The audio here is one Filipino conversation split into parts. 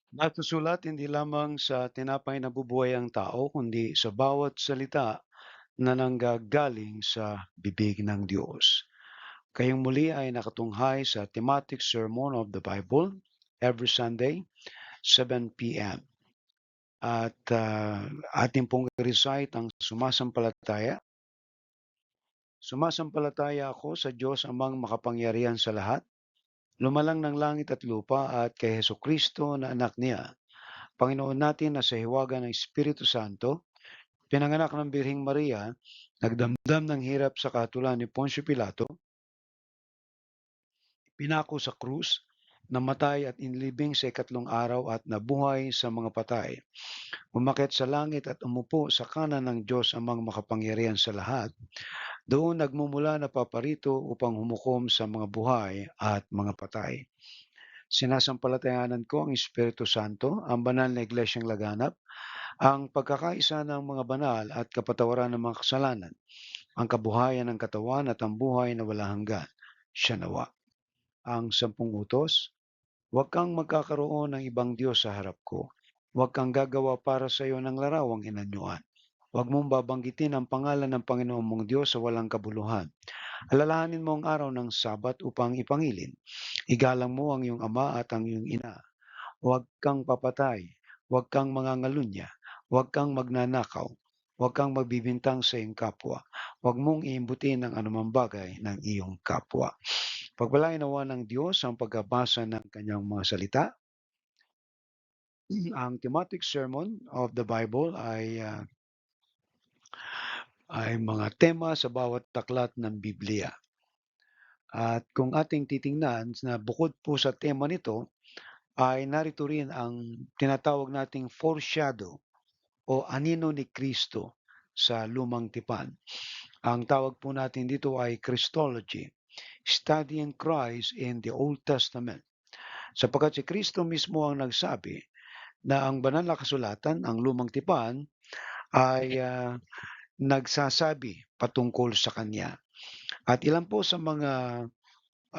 Nasusulat hindi lamang sa tinapay na bubuhay ang tao, kundi sa bawat salita na nanggagaling sa bibig ng Diyos. Kayong muli ay nakatunghay sa thematic sermon of the Bible every Sunday, 7 p.m. At ating pong recite ang sumasampalataya. Sumasampalataya ako sa Diyos amang makapangyarihan sa lahat, lumalang ng langit at lupa at kay Kristo na anak niya, Panginoon natin na sa hiwaga ng Espiritu Santo, pinanganak ng Birhing Maria, nagdamdam ng hirap sa katulad ni Poncio Pilato, pinako sa krus, namatay at inlibing sa ikatlong araw at nabuhay sa mga patay. Umakyat sa langit at umupo sa kanan ng Diyos amang makapangyarihan sa lahat. Doon nagmumula na paparito upang humukom sa mga buhay at mga patay. Sinasampalatayanan ko ang Espiritu Santo, ang banal na iglesyang laganap, ang pagkakaisa ng mga banal at kapatawaran ng mga kasalanan, ang kabuhayan ng katawan at ang buhay na walang hanggan. Siya nawa. Ang 10 utos, huwag kang magkakaroon ng ibang Diyos sa harap ko. Huwag kang gagawa para sa iyo ng larawang inanyuan. Huwag mong babanggitin ang pangalan ng Panginoon mong Diyos sa walang kabuluhan. Alalahanin mo ang araw ng Sabat upang ipangilin. Igalang mo ang iyong ama at ang iyong ina. Huwag kang papatay, huwag kang mangangalunya, huwag kang magnanakaw, huwag kang magbibintang sa iyong kapwa, huwag mong iimbutin ang anumang bagay ng iyong kapwa. Pagpalain nawa ng Diyos ang pagkabasa ng kanyang mga salita. Ang thematic sermon of the Bible ay mga tema sa bawat taklat ng Biblia. At kung ating titingnan na bukod po sa tema nito, ay narito rin ang tinatawag nating foreshadow o anino ni Kristo sa lumang tipan. Ang tawag po natin dito ay Christology, studying Christ in the Old Testament. Sapagkat si Kristo mismo ang nagsabi na ang banal na kasulatan, ang lumang tipan, ay nagsasabi patungkol sa Kanya. At ilan po sa mga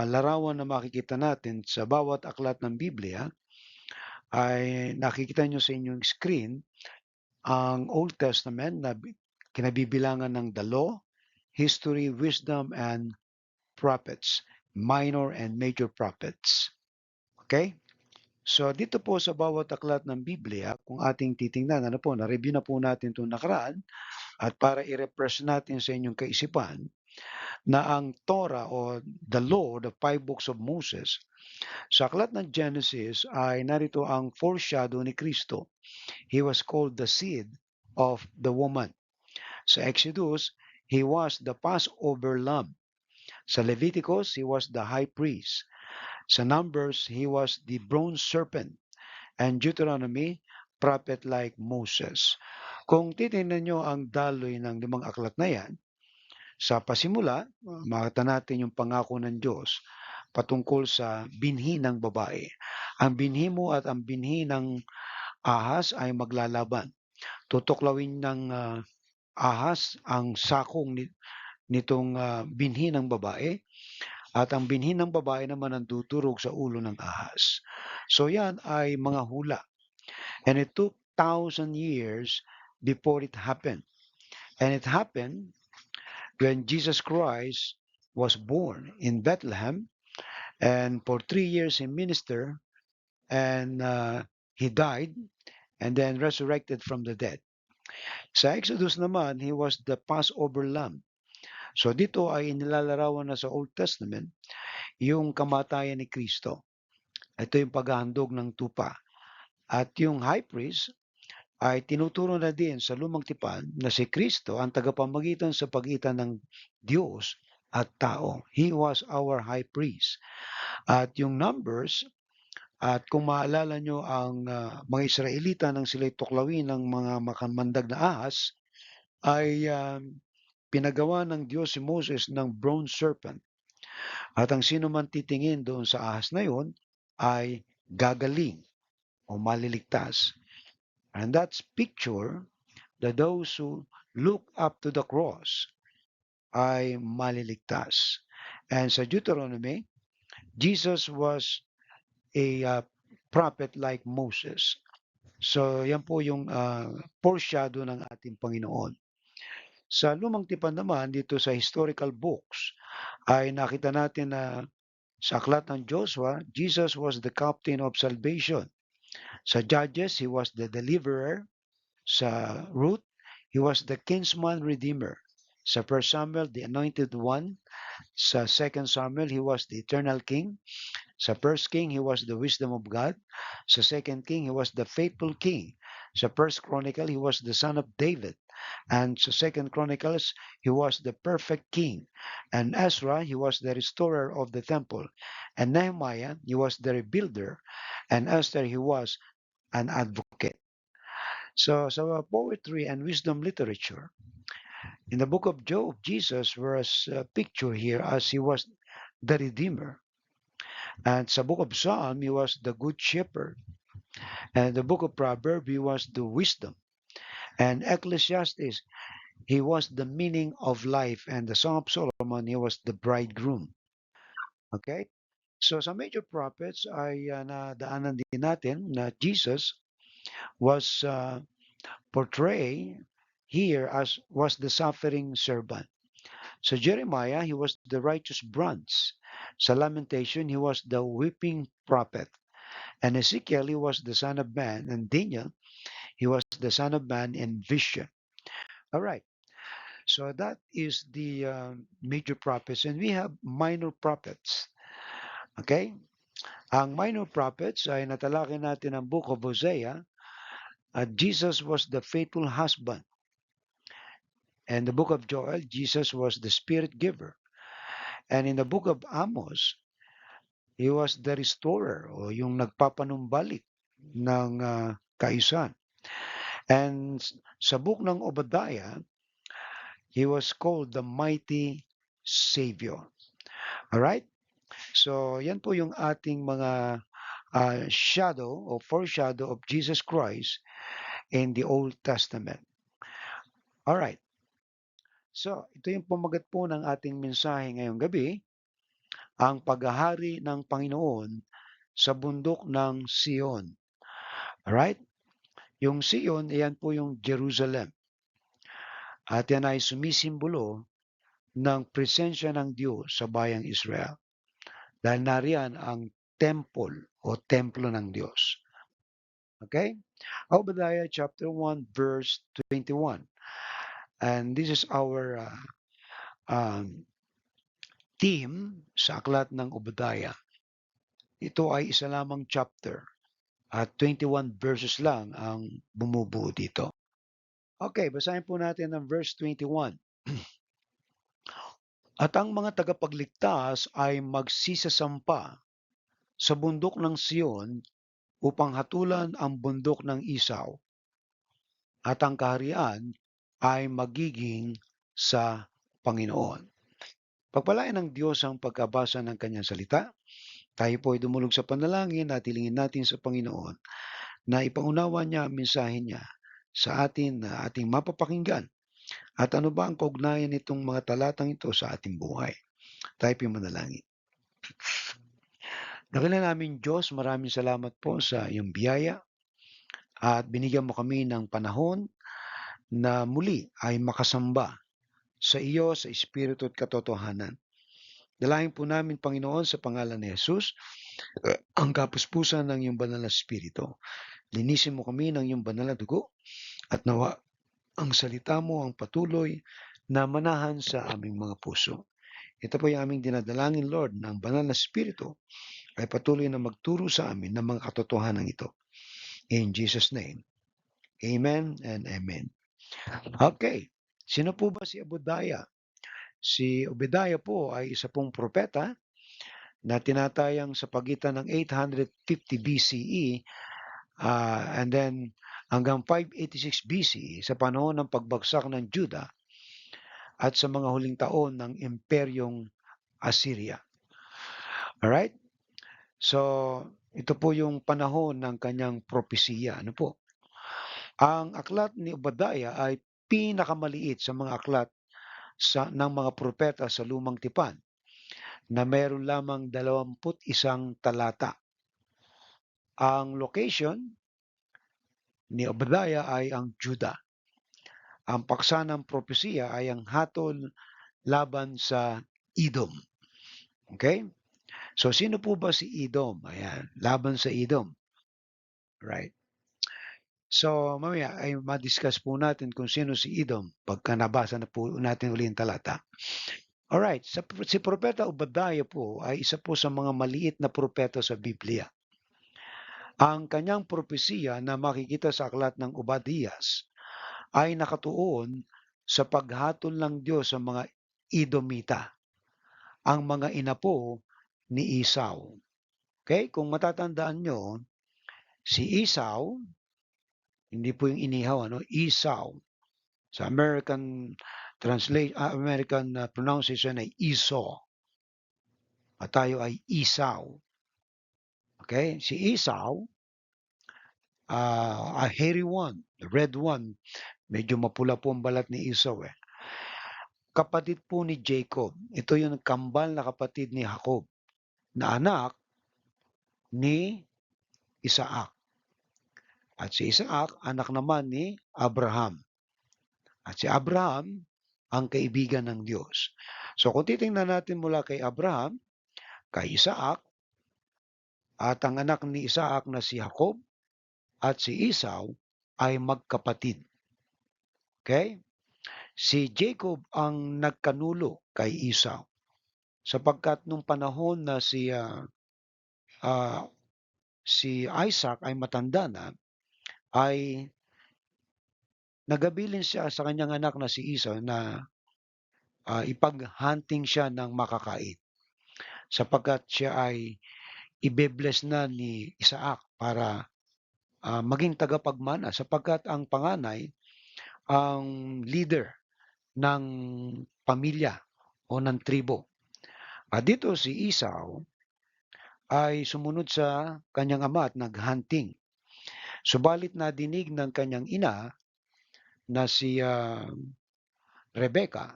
larawan na makikita natin sa bawat aklat ng Biblia ay nakikita nyo sa inyong screen ang Old Testament na kinabibilangan ng the law, history, wisdom, and prophets, minor and major prophets. Okay? So dito po sa bawat aklat ng Biblia, kung ating titingnan, na-review na po natin itong nakaraan, at para i-refresh natin sa inyong kaisipan, na ang Torah o the law, the 5 books of Moses, sa aklat ng Genesis ay narito ang foreshadow ni Kristo. He was called the seed of the woman. Sa Exodus, he was the Passover lamb. Sa Leviticus, he was the high priest. Sa Numbers, he was the bronze serpent. And Deuteronomy, prophet like Moses. Kung titingnan nyo ang daloy ng 5 aklat na yan, sa pasimula, makita natin yung pangako ng Diyos patungkol sa binhi ng babae. Ang binhi mo at ang binhi ng ahas ay maglalaban. Tutuklawin ng ahas ang sakong nitong binhi ng babae at ang binhi ng babae naman ang tuturog sa ulo ng ahas. So yan ay mga hula. And it took 1,000 years before it happened. And it happened when Jesus Christ was born in Bethlehem, and for 3 years he ministered, and he died and then resurrected from the dead. Sa Exodus naman, he was the Passover lamb. So dito ay inilalarawan na sa Old Testament yung kamatayan ni Kristo. Ito yung paghahandog ng tupa. At yung high priest ay tinuturo na din sa lumang tipan na si Kristo ang tagapamagitan sa pagitan ng Diyos at tao. He was our high priest. At yung Numbers, at kung maalala nyo ang mga Israelita nang sila'y tuklawin ng mga makamandag na ahas, ay pinagawa ng Diyos si Moses ng bronze serpent. At ang sino man titingin doon sa ahas na yon ay gagaling o maliligtas. And that's picture that those who look up to the cross ay maliligtas. And sa Deuteronomy, Jesus was a prophet like Moses. So yan po yung foreshadow ng ating Panginoon. Sa Lumang Tipan naman, dito sa historical books, ay nakita natin na sa aklat ng Joshua, Jesus was the captain of salvation. Sa Judges, he was the deliverer. Sa Ruth, he was the kinsman redeemer. Sa 1 Samuel, the anointed one. Sa 2 Samuel, he was the eternal king. Sa First King, he was the wisdom of God. Sa Second King, he was the faithful king. Sa First Chronicle, he was the son of David. And sa Second Chronicles, he was the perfect king. And Ezra, he was the restorer of the temple. And Nehemiah, he was the rebuilder. And Esther, he was an advocate. So, poetry and wisdom literature, in the book of Job, Jesus was pictured here as he was the Redeemer. And sa book of Psalm, he was the Good Shepherd. And the book of Proverbs, he was the wisdom. And Ecclesiastes, he was the meaning of life. And the Song of Solomon, he was the bridegroom. Okay? So sa major prophets ay nadaanan din natin na Jesus was portrayed here as was the suffering servant. So Jeremiah, he was the righteous branch. Sa Lamentation, he was the weeping prophet. And Ezekiel, he was the son of man. And Daniel, he was the son of man in vision. All right. So that is the major prophets. And we have minor prophets. Okay? Ang minor prophets ay natalakay natin ang book of Hosea. Jesus was the faithful husband. And the book of Joel, Jesus was the spirit giver. And in the book of Amos, he was the restorer o yung nagpapanumbalik ng kaayusan. And sa book ng Obadiah, he was called the mighty Savior. All right? So, yan po yung ating mga shadow or foreshadow of Jesus Christ in the Old Testament. All right. So, ito yung pamagat po ng ating mensahe ngayong gabi, ang paghahari ng Panginoon sa bundok ng Sion. Alright? Yung Sion, yan po yung Jerusalem. At yan ay sumisimbolo ng presensya ng Diyos sa bayang Israel. Dahil nariyan ang temple o templo ng Diyos. Okay? Obadiah chapter 1 verse 21. And this is our theme sa aklat ng Obadiah. Ito ay isa lamang chapter at 21 verses lang ang bumubuo dito. Okay, basahin po natin ang verse 21. At ang mga tagapagligtas ay magsisasampa sa bundok ng Sion upang hatulan ang bundok ng Isaw, at ang kaharian ay magiging sa Panginoon. Pagpalain ng Diyos ang pagkabasa ng kanyang salita. Tayo po ay dumulog sa panalangin at hilingin natin sa Panginoon na ipaunawa niya ang mensahe niya sa atin na ating mapapakinggan. At ano ba ang kaugnayan nitong mga talatang ito sa ating buhay? Tayo po manalangin. Dakilang namin Diyos, maraming salamat po sa iyong biyaya at binigyan mo kami ng panahon na muli ay makasamba sa iyo sa Espiritu at katotohanan. Dalangin po namin, Panginoon, sa pangalan ni Jesus, ang kapuspusan ng iyong banal na Espiritu. Linisin mo kami ng iyong banal na dugo at nawa ang salita mo ang patuloy na manahan sa aming mga puso. Ito po yung aming dinadalangin, Lord, na ang banal na Espiritu ay patuloy na magturo sa amin ng mga katotohanan ito. In Jesus' name, Amen and Amen. Okay, sino po ba si Obadiah? Si Obadiah po ay isa pong propeta na tinatayang sa pagitan ng 850 BCE and then hanggang 586 BCE sa panahon ng pagbagsak ng Juda at sa mga huling taon ng Imperyong Assyria. Alright? So, ito po yung panahon ng kanyang propesiya. Ano po? Ang aklat ni Obadiah ay pinakamaliit sa mga aklat ng mga propeta sa Lumang Tipan na mayroon lamang 21 talata. Ang location ni Obadiah ay ang Judah. Ang paksa ng propesiya ay ang hatol laban sa Edom. Okay? So, sino po ba si Edom? Ayan, laban sa Edom. Right. So, mamaya ay ma-discuss po natin kung sino si Edom pagka nabasa na po natin uli yung talata. Alright, si Propeta Obadiah po ay isa po sa mga maliit na propeta sa Biblia. Ang kanyang propesiya na makikita sa aklat ng Obadias ay nakatuon sa paghatol ng Diyos sa mga Edomita, ang mga inapo ni Esau. Okay, kung matatandaan nyo, si Esau, hindi po yung inihaw, ano, Esau. Sa American pronunciation ay Esau. At tayo ay Esau. Okay? Si Esau, a hairy one, the red one, medyo mapula po ang balat ni Esau eh. Kapatid po ni Jacob. Ito yung kambal na kapatid ni Jacob, na anak ni Isaac. At si Isaac, anak naman ni Abraham. At si Abraham, ang kaibigan ng Diyos. So kung titingnan natin mula kay Abraham, kay Isaac, at ang anak ni Isaac na si Jacob at si Esau ay magkapatid. Okay? Si Jacob ang nagkanulo kay Esau sapagkat nung panahon na si Isaac ay matanda na, ay nagabilin siya sa kanyang anak na si Esau na ipag-hunting siya ng makakain sapagkat siya ay ibe-bless na ni Isaac para maging tagapagmana sapagkat ang panganay ang leader ng pamilya o ng tribo. At dito si Esau ay sumunod sa kanyang ama at nag-hunting. Subalit nadinig ng kanyang ina na si Rebecca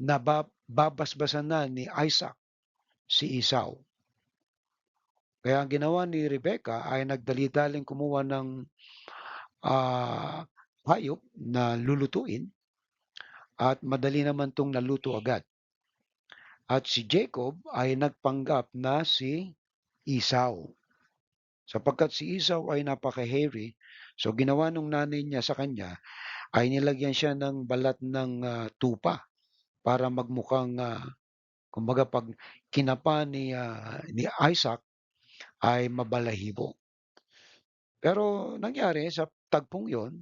na babasbasan na ni Isaac si Esau. Kaya ang ginawa ni Rebecca ay nagdali-daling kumuha ng hayop na lulutuin at madali naman itong naluto agad. At si Jacob ay nagpanggap na si Esau. Sapagkat si Esau ay napaka-hairy, so ginawa nung nanay niya sa kanya ay nilagyan siya ng balat ng tupa para magmukhang kumbaga pag kinapa ni Isaac ay mabalahibo. Pero nangyari sa tagpong yon,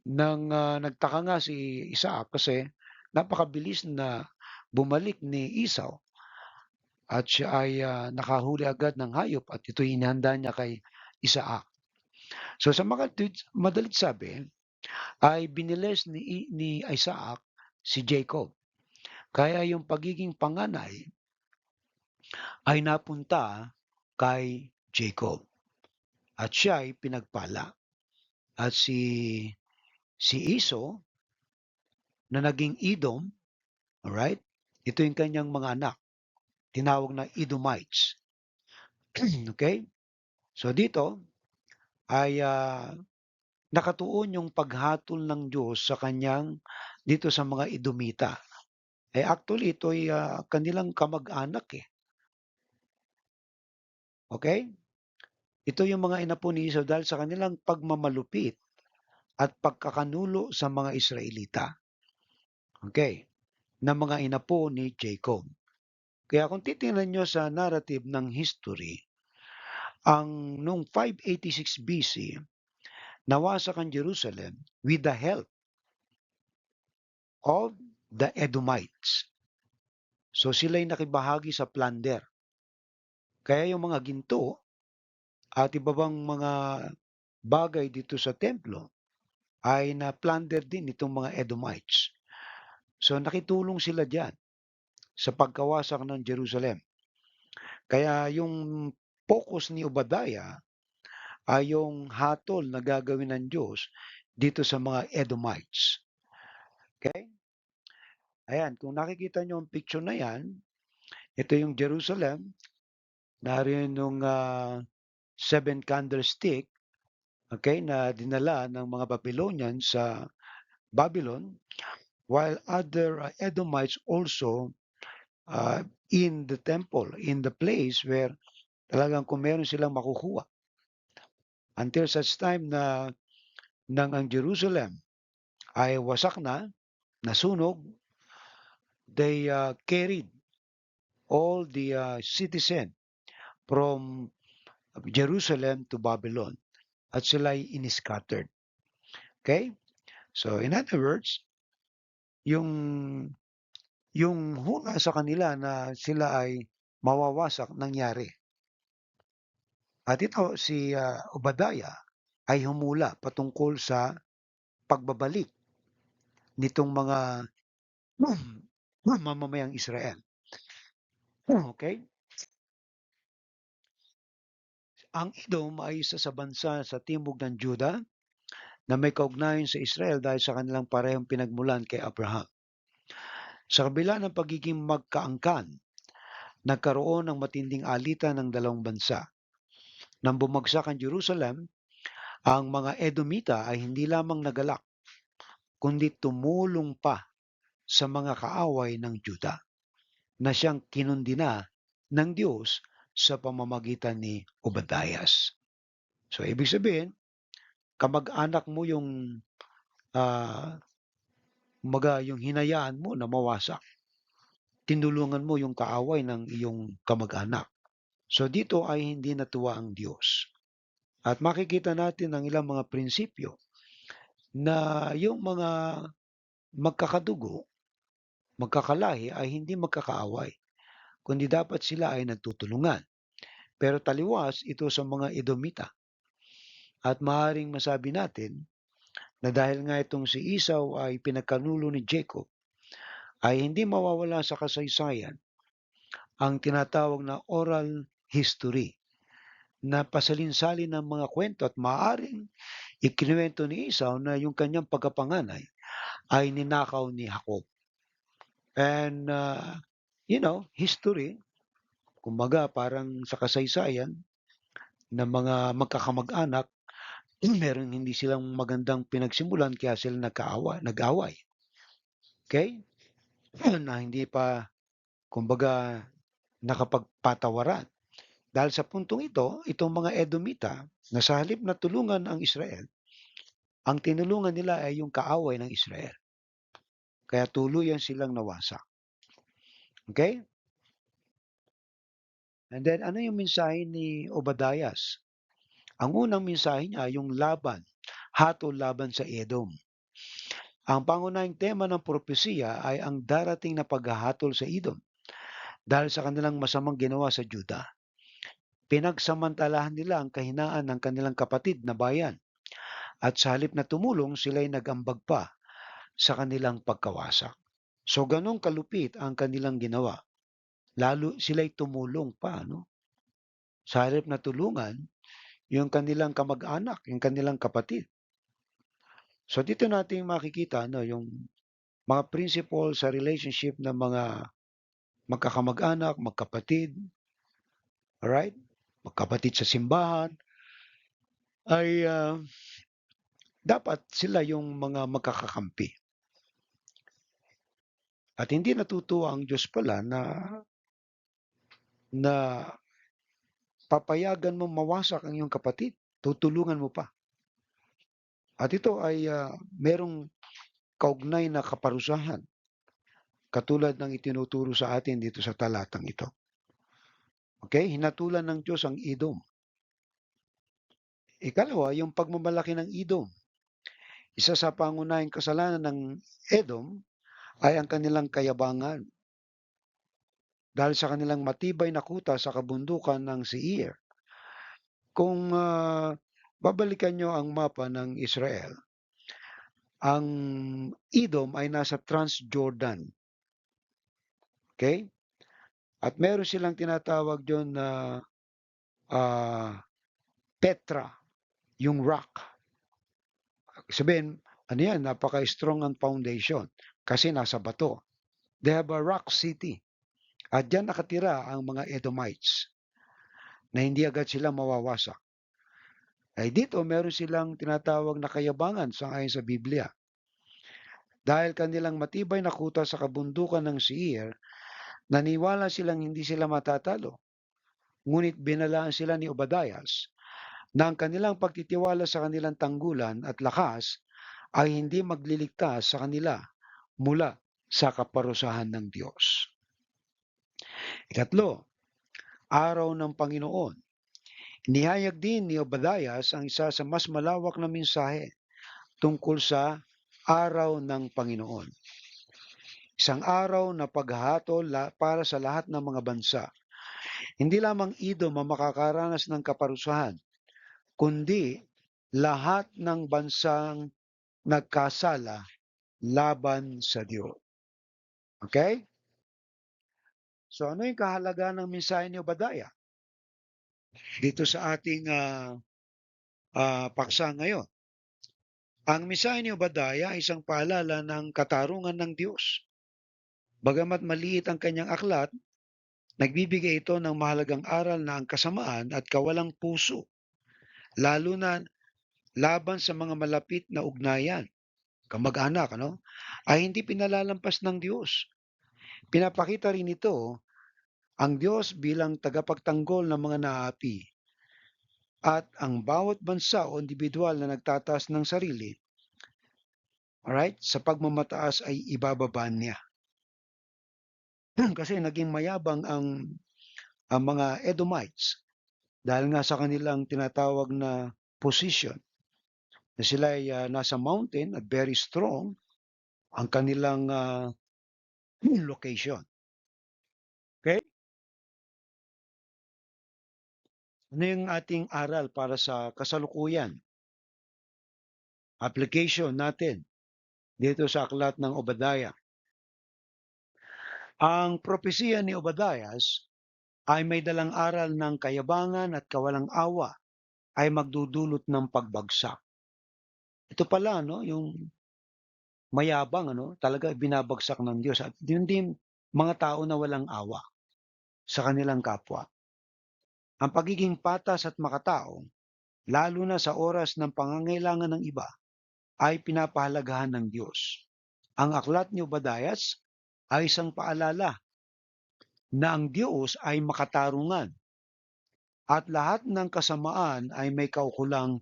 nagtaka nga si Isaac kasi napakabilis na bumalik ni Esau at siya ay nakahuli agad ng hayop at ito'y inihanda niya kay Isaac. So sa madalit sabi, ay biniles ni Isaac si Jacob. Kaya yung pagiging panganay ay napunta kay Jacob. At siya ay pinagpala. At si Esau na naging Edom, alright? Ito yung kanyang mga anak. Tinawag na Edomites. Okay? So dito ay nakatuon yung paghatol ng Diyos sa kanyang dito sa mga Edomita. Actually ito ay kanilang kamag-anak eh. Okay? Ito yung mga inapo ni Esau dahil sa kanilang pagmamalupit at pagkakanulo sa mga Israelita. Okay? Na mga inapo ni Jacob. Kaya kung titingnan nyo sa narrative ng history, ang noong 586 BC, nawasak ang Jerusalem with the help of the Edomites. So sila'y nakibahagi sa plunder. Kaya yung mga ginto at iba bang mga bagay dito sa templo ay na-plunder din itong mga Edomites. So nakitulong sila diyan sa pagkawasak ng Jerusalem. Kaya yung focus ni Obadiah ay yung hatol na gagawin ng Diyos dito sa mga Edomites. Okay? Ayan, kung nakikita nyo ang picture na yan, ito yung Jerusalem Nariyon nung, 7 candlestick, okay, na dinala ng mga Babylonian sa Babylon, while other, Edomites also, in the temple, in the place where talagang kung meron silang makukuha. Until such time na nang ang Jerusalem ay wasak na, nasunog, they, carried all the, citizen from Jerusalem to Babylon at sila'y in-scattered. Okay? So in other words, yung yung hula sa kanila na sila ay mawawasak nangyari. At ito si, Obadiah ay humula patungkol sa pagbabalik nitong mga mamamayang Israel. Okay? Ang Edom ay isa sa bansa sa timog ng Juda na may kaugnayan sa Israel dahil sa kanilang parehong pinagmulan kay Abraham. Sa kabila ng pagiging magkaangkan, nagkaroon ng matinding alitan ng dalawang bansa. Nang bumagsak ang Jerusalem, ang mga Edomita ay hindi lamang nagalak, kundi tumulong pa sa mga kaaway ng Juda na siyang kinundina ng Diyos sa pamamagitan ni Obadias. So, ibig sabihin, kamag-anak mo yung, yung hinayaan mo na mawasak. Tinulungan mo yung kaaway ng iyong kamag-anak. So, dito ay hindi natuwa ang Diyos. At makikita natin ang ilang mga prinsipyo na yung mga magkakadugo, magkakalahi ay hindi magkakaaway, kundi dapat sila ay nagtutulungan. Pero taliwas ito sa mga Edomita. At maaaring masabi natin na dahil nga itong si Esau ay pinagkanulo ni Jacob, ay hindi mawawala sa kasaysayan ang tinatawag na oral history na pasalin-salin ng mga kwento at maaaring ikinuwento ni Esau na yung kanyang pagkapanganay ay ninakaw ni Jacob. And, history, kumbaga parang sa kasaysayan ng mga magkakamag-anak, meron hindi silang magandang pinagsimulan kaya sila nag-away. Okay? Na hindi pa, kumbaga, nakapagpatawaran. Dahil sa puntong ito, itong mga Edomita na sa halip na tulungan ang Israel, ang tinulungan nila ay yung kaaway ng Israel. Kaya tuluyan silang nawasak. Okay? And then, ano yung mensahe ni Obadias? Ang unang mensahe niya, yung laban, hatol laban sa Edom. Ang pangunahing tema ng propesiya ay ang darating na paghahatol sa Edom dahil sa kanilang masamang ginawa sa Juda. Pinagsamantalahan nila ang kahinaan ng kanilang kapatid na bayan at sa halip na tumulong sila'y nag-ambag pa sa kanilang pagkawasak. So ganong kalupit ang kanilang ginawa. Lalo sila'y tumulong pa, no? Sa halip na tulungan yung kanilang kamag-anak, yung kanilang kapatid. So dito natin makikita yung mga principle sa relationship ng mga magkakamag-anak, magkapatid, alright? Magkapatid sa simbahan ay dapat sila yung mga magkakakampi. At hindi natutuwa ang Diyos pala na papayagan mo mawasak ang iyong kapatid, tutulungan mo pa. At ito ay merong kaugnay na kaparusahan katulad ng itinuturo sa atin dito sa talatang ito. Okay? Hinatulan ng Diyos ang Edom. Ikalawa, yung pagmamalaki ng Edom. Isa sa pangunahing kasalanan ng Edom ay ang kanilang kayabangan. Dahil sa kanilang matibay na kuta sa kabundukan ng Seir. Kung babalikan nyo ang mapa ng Israel, ang Edom ay nasa Transjordan. Okay? At meron silang tinatawag doon na Petra, yung rock. Sabihin, ano yan, napaka-strong ang foundation kasi nasa bato. They have a rock city. At diyan nakatira ang mga Edomites. na hindi agad sila mawawasak. Ay dito meron silang tinatawag na kayabangan sangayon sa Biblia. Dahil kanilang matibay na kuta sa kabundukan ng Seir, naniwala silang hindi sila matatalo. Ngunit binalaan sila ni Obadias na ang kanilang pagtitiwala sa kanilang tanggulan at lakas ay hindi magliligtas sa kanila mula sa kaparusahan ng Diyos. Ikatlo, araw ng Panginoon. Inihayag din ni Obadias ang isa sa mas malawak na mensahe tungkol sa araw ng Panginoon. Isang araw na paghahatol para sa lahat ng mga bansa. Hindi lamang Edom ang makakaranas ng kaparusahan, kundi lahat ng bansang nagkasala laban sa Diyos. Okay? So ano yung kahalagahan ng mensahe ni Obadiah dito sa ating paksa ngayon? Ang mensahe ni Obadiah ay isang paalala ng katarungan ng Diyos. Bagamat maliit ang kanyang aklat, nagbibigay ito ng mahalagang aral na ang kasamaan at kawalang puso, lalo na laban sa mga malapit na ugnayan, kamag-anak, ay hindi pinalalampas ng Diyos. Pinapakita rin ito ang Diyos bilang tagapagtanggol ng mga naapi at ang bawat bansa o individual na nagtataas ng sarili, alright, sa pagmamataas ay ibababa niya. Kasi naging mayabang ang mga Edomites dahil nga sa kanilang tinatawag na position na sila ay nasa mountain at very strong ang kanilang location. Okay? Ano yung ating aral para sa kasalukuyan? Application natin dito sa aklat ng Obadiah. Ang propesiya ni Obadias ay may dalang aral ng kayabangan at kawalang awa ay magdudulot ng pagbagsak. Ito pala, yung mayabang, talaga binabagsak ng Diyos. At yun din, mga tao na walang awa sa kanilang kapwa. Ang pagiging patas at makatao, lalo na sa oras ng pangangailangan ng iba, ay pinapahalagahan ng Diyos. Ang aklat ni Obadias ay isang paalala na ang Diyos ay makatarungan at lahat ng kasamaan ay may kaukulang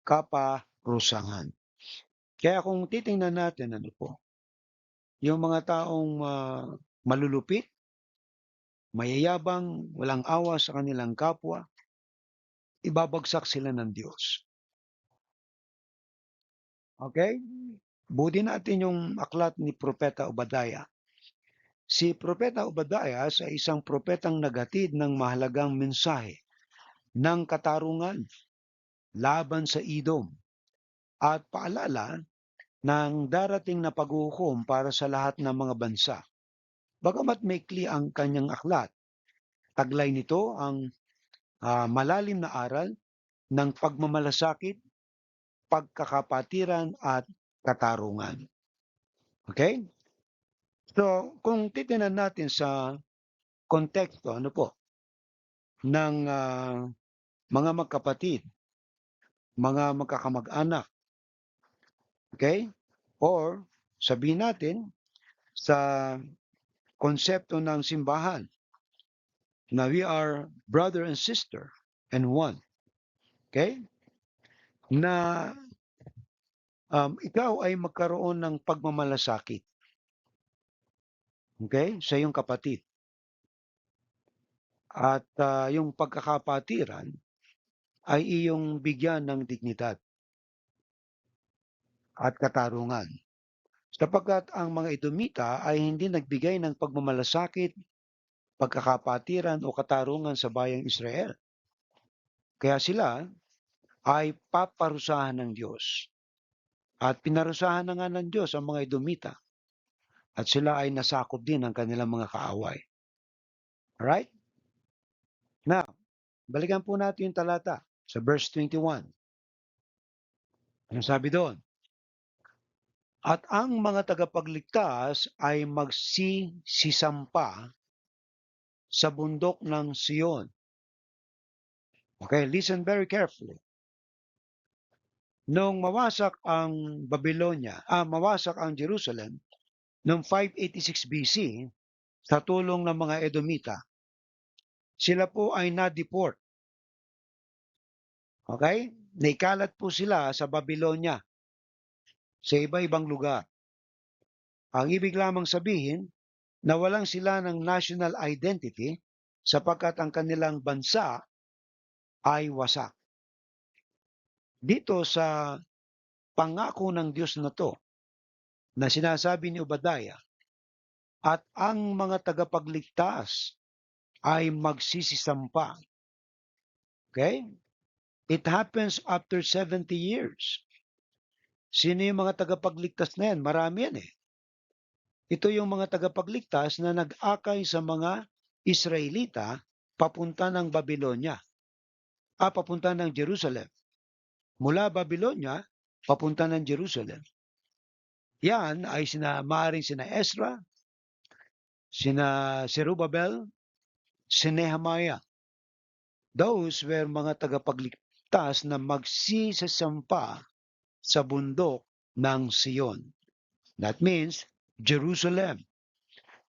kaparusahan. Kaya kung titingnan natin, yung mga taong malulupit, mayayabang, walang awa sa kanilang kapwa, ibabagsak sila ng Diyos. Okay? Buti natin yung aklat ni Propeta Obadiah. Si Propeta Obadiah ay isang propetang naghatid ng mahalagang mensahe ng katarungan laban sa Edom at paalala ng darating na paghuhukom para sa lahat ng mga bansa. Bagamat maikli ang kanyang aklat, taglay nito ang malalim na aral ng pagmamalasakit, pagkakapatiran at katarungan. Okay? So, kung titingnan natin sa konteksto, ng mga magkapatid, mga magkakamag-anak, okay? Or sabihin natin sa konsepto ng simbahan na we are brother and sister and one. Okay? Na ikaw ay magkaroon ng pagmamalasakit. Okay? Sa iyong kapatid. At yung pagkakapatiran ay iyong bigyan ng dignidad at katarungan. Sapagkat ang mga Edomita ay hindi nagbigay ng pagmamalasakit, pagkakapatiran o katarungan sa bayang Israel. Kaya sila ay paparusahan ng Diyos. At pinarusahan na nga ng Diyos ang mga Edomita. At sila ay nasakop din ng kanilang mga kaaway. Alright? Now, balikan po natin yung talata sa verse 21. Anong sabi doon? At ang mga tagapagligtas ay magsisisampa sa bundok ng Sion Okay, listen very carefully. Nung mawasak ang Jerusalem noong 586 BC sa tulong ng mga Edomita, sila po ay na-deport. Okay? Naikalat po sila sa Babylonia, sa iba-ibang lugar. Ang ibig lamang sabihin, nawalan sila ng national identity sapagkat ang kanilang bansa ay wasak. Dito sa pangako ng Diyos na to, na sinasabi ni Obadiah, at ang mga tagapagligtas ay magsisisampa. Okay? It happens after 70 years. Sino yung mga tagapagligtas na yan? Marami yan eh. Ito yung mga tagapagligtas na nag-akay sa mga Israelita papunta ng Babylonia. Papunta ng Jerusalem. Mula Babylonia, papunta ng Jerusalem. Yan ay maaaring sina Ezra, sina Zerubbabel, si Nehemiah. Those were mga tagapagligtas na magsisasampa sa bundok ng Sion. That means Jerusalem.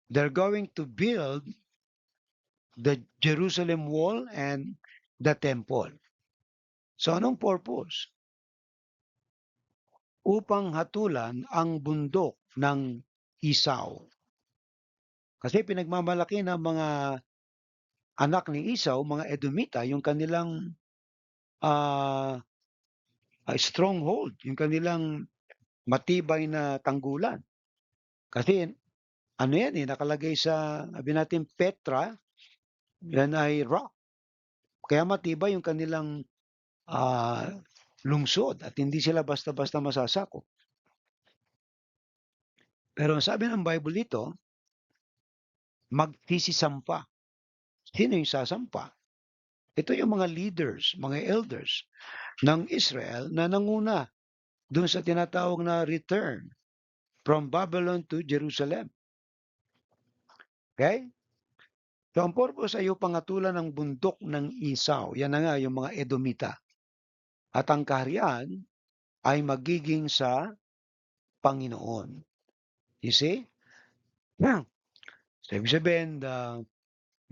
They're going to build the Jerusalem wall and the temple. So anong purpose? Upang hatulan ang bundok ng Esau. Kasi pinagmamalaki ng mga anak ni Esau, mga Edomita, yung kanilang stronghold, yung kanilang matibay na tanggulan. Kasi ano yan eh, nakalagay sa, sabi natin, Petra, yan ay rock. Kaya matibay yung kanilang lungsod at hindi sila basta-basta masasakop. Pero sabi ng Bible dito, magsisisampa. Sino yung sasampa? Ito yung mga leaders, mga elders ng Israel na nanguna dun sa tinatawag na return from Babylon to Jerusalem. Okay? So ang purpose ay upang hatulan ng bundok ng Esau. Yan na nga yung mga Edomita. At ang kaharian ay magiging sa Panginoon. You see? So ibig sabihin,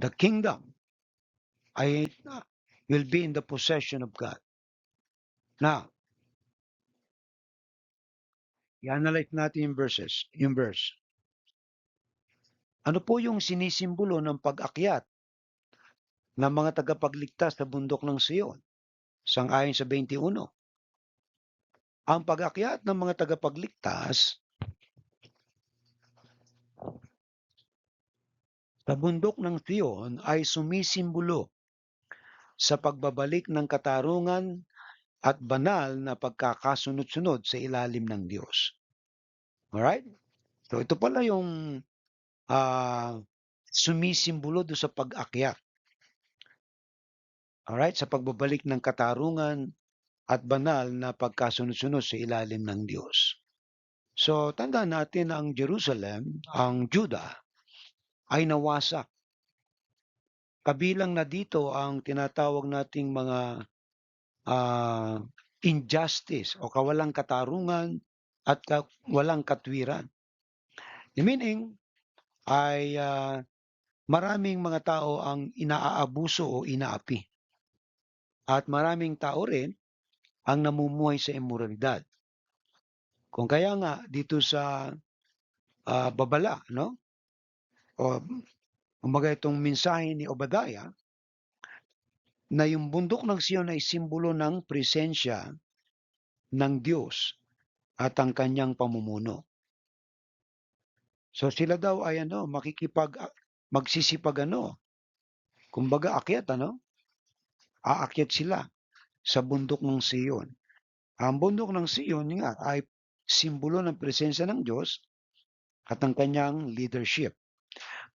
the kingdom ay will be in the possession of God. Now, i-analyze natin yung verse. Ano po yung sinisimbolo ng pag-akyat ng mga tagapagligtas sa bundok ng Sion? Sang-ayon sa 21. Ang pag-akyat ng mga tagapagligtas sa bundok ng Sion ay sumisimbolo sa pagbabalik ng katarungan at banal na pagkakasunod-sunod sa ilalim ng Diyos. Alright? So ito pala yung sumisimbolo do sa pag-akyat. Alright? Sa pagbabalik ng katarungan at banal na pagkasunod-sunod sa ilalim ng Diyos. So tandaan natin ang Jerusalem, ang Judah, ay nawasak. Kabilang na dito ang tinatawag nating mga injustice o kawalang katarungan at walang katwiran. The meaning ay maraming mga tao ang inaaabuso o inaapi. At maraming tao rin ang namumuhay sa immoralidad. Kung kaya nga dito sa babala, no? O kumbaga itong mensahe ni Obadiah na yung bundok ng Sion ay simbolo ng presensya ng Diyos at ang kanyang pamumuno. So sila daw ay magsisipag kumbaga akyat aakyat sila sa bundok ng Sion. Ang bundok ng Sion nga ay simbolo ng presensya ng Diyos at ang kanyang leadership.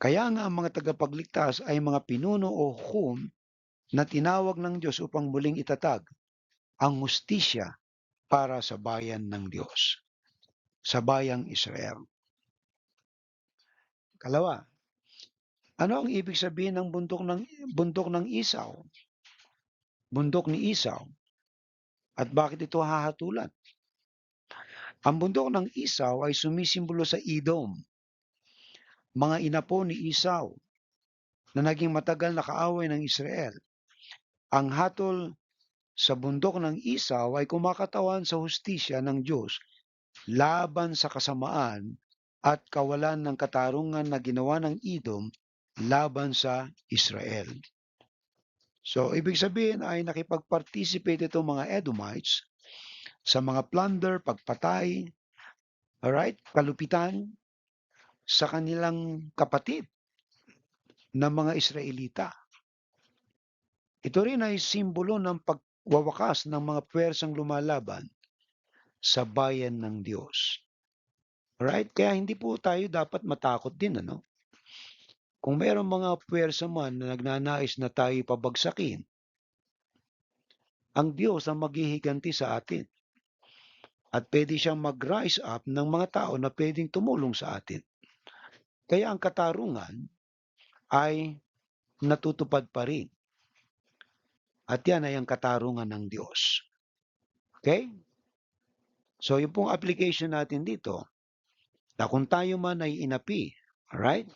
Kaya nga ang mga tagapagligtas ay mga pinuno o hukom na tinawag ng Diyos upang muling itatag ang hustisya para sa bayan ng Diyos, sa bayang Israel. Kalawa, ano ang ibig sabihin ng bundok ng Esau? bundok ni Esau. At bakit ito hahatulan? Ang bundok ng Esau ay sumisimbolo sa Edom, mga inapo ni Esau na naging matagal na kaaway ng Israel. Ang hatol sa bundok ng Esau ay kumakatawan sa hustisya ng Diyos laban sa kasamaan at kawalan ng katarungan na ginawa ng Edom laban sa Israel. So, ibig sabihin ay nakipag-participate itong mga Edomites sa mga plunder, pagpatay, alright, kalupitan sa kanilang kapatid na mga Israelita. Ito rin ay simbolo ng pagwawakas ng mga pwersang lumalaban sa bayan ng Diyos. Alright? Kaya hindi po tayo dapat matakot din, ano? Kung mayroong mga puwersa man na nagnanais na tayo pabagsakin, ang Diyos ang maghihiganti sa atin. At pwede siyang mag-rise up ng mga tao na pwedeng tumulong sa atin. Kaya ang katarungan ay natutupad pa rin. At yan ay ang katarungan ng Diyos. Okay? So yung pong application natin dito, na kung tayo man ay inapi, alright?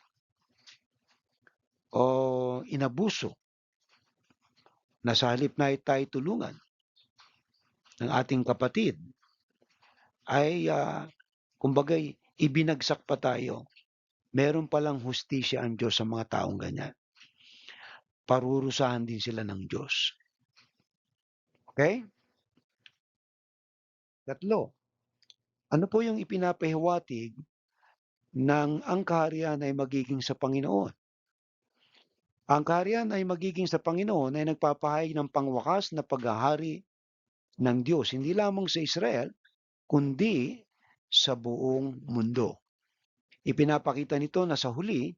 O inabuso, na sa halip na tayo tulungan ng ating kapatid, ay kumbaga ibinagsak pa tayo. Meron palang hustisya ang Diyos sa mga taong ganyan. Parurusahan din sila ng Diyos. Okay? Tatlo, ano po yung ipinapahiwatig ng ang kaharian ay magiging sa Panginoon? Ang kaharian ay magiging sa Panginoon ay nagpapahayag ng pangwakas na paghahari ng Diyos, hindi lamang sa Israel, kundi sa buong mundo. Ipinapakita nito na sa huli,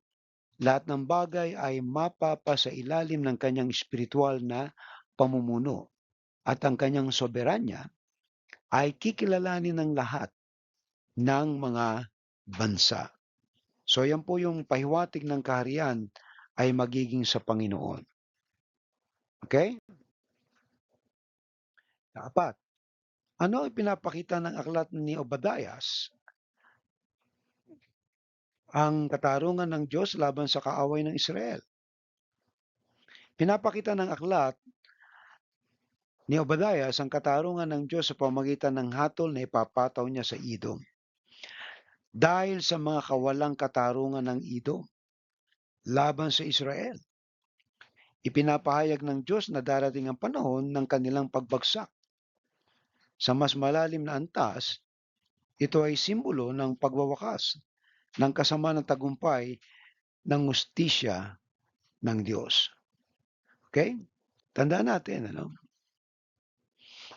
lahat ng bagay ay mapapasa ilalim ng kanyang espiritual na pamumuno at ang kanyang soberanya ay kikilalanin ng lahat ng mga bansa. So yan po yung pahiwatig ng kaharian ay magiging sa Panginoon. Okay? Apat, ano ipinapakita ng aklat ni Obadias? Ang katarungan ng Diyos laban sa kaaway ng Israel. Pinapakita ng aklat ni Obadias ang katarungan ng Diyos sa pamamagitan ng hatol na ipapataw niya sa Edom. Dahil sa mga kawalang katarungan ng Edom laban sa Israel, ipinapahayag ng Diyos na darating ang panahon ng kanilang pagbagsak. Sa mas malalim na antas, ito ay simbolo ng pagwawakas ng kasama ng tagumpay ng hustisya ng Diyos. Okay? Tandaan natin, ano?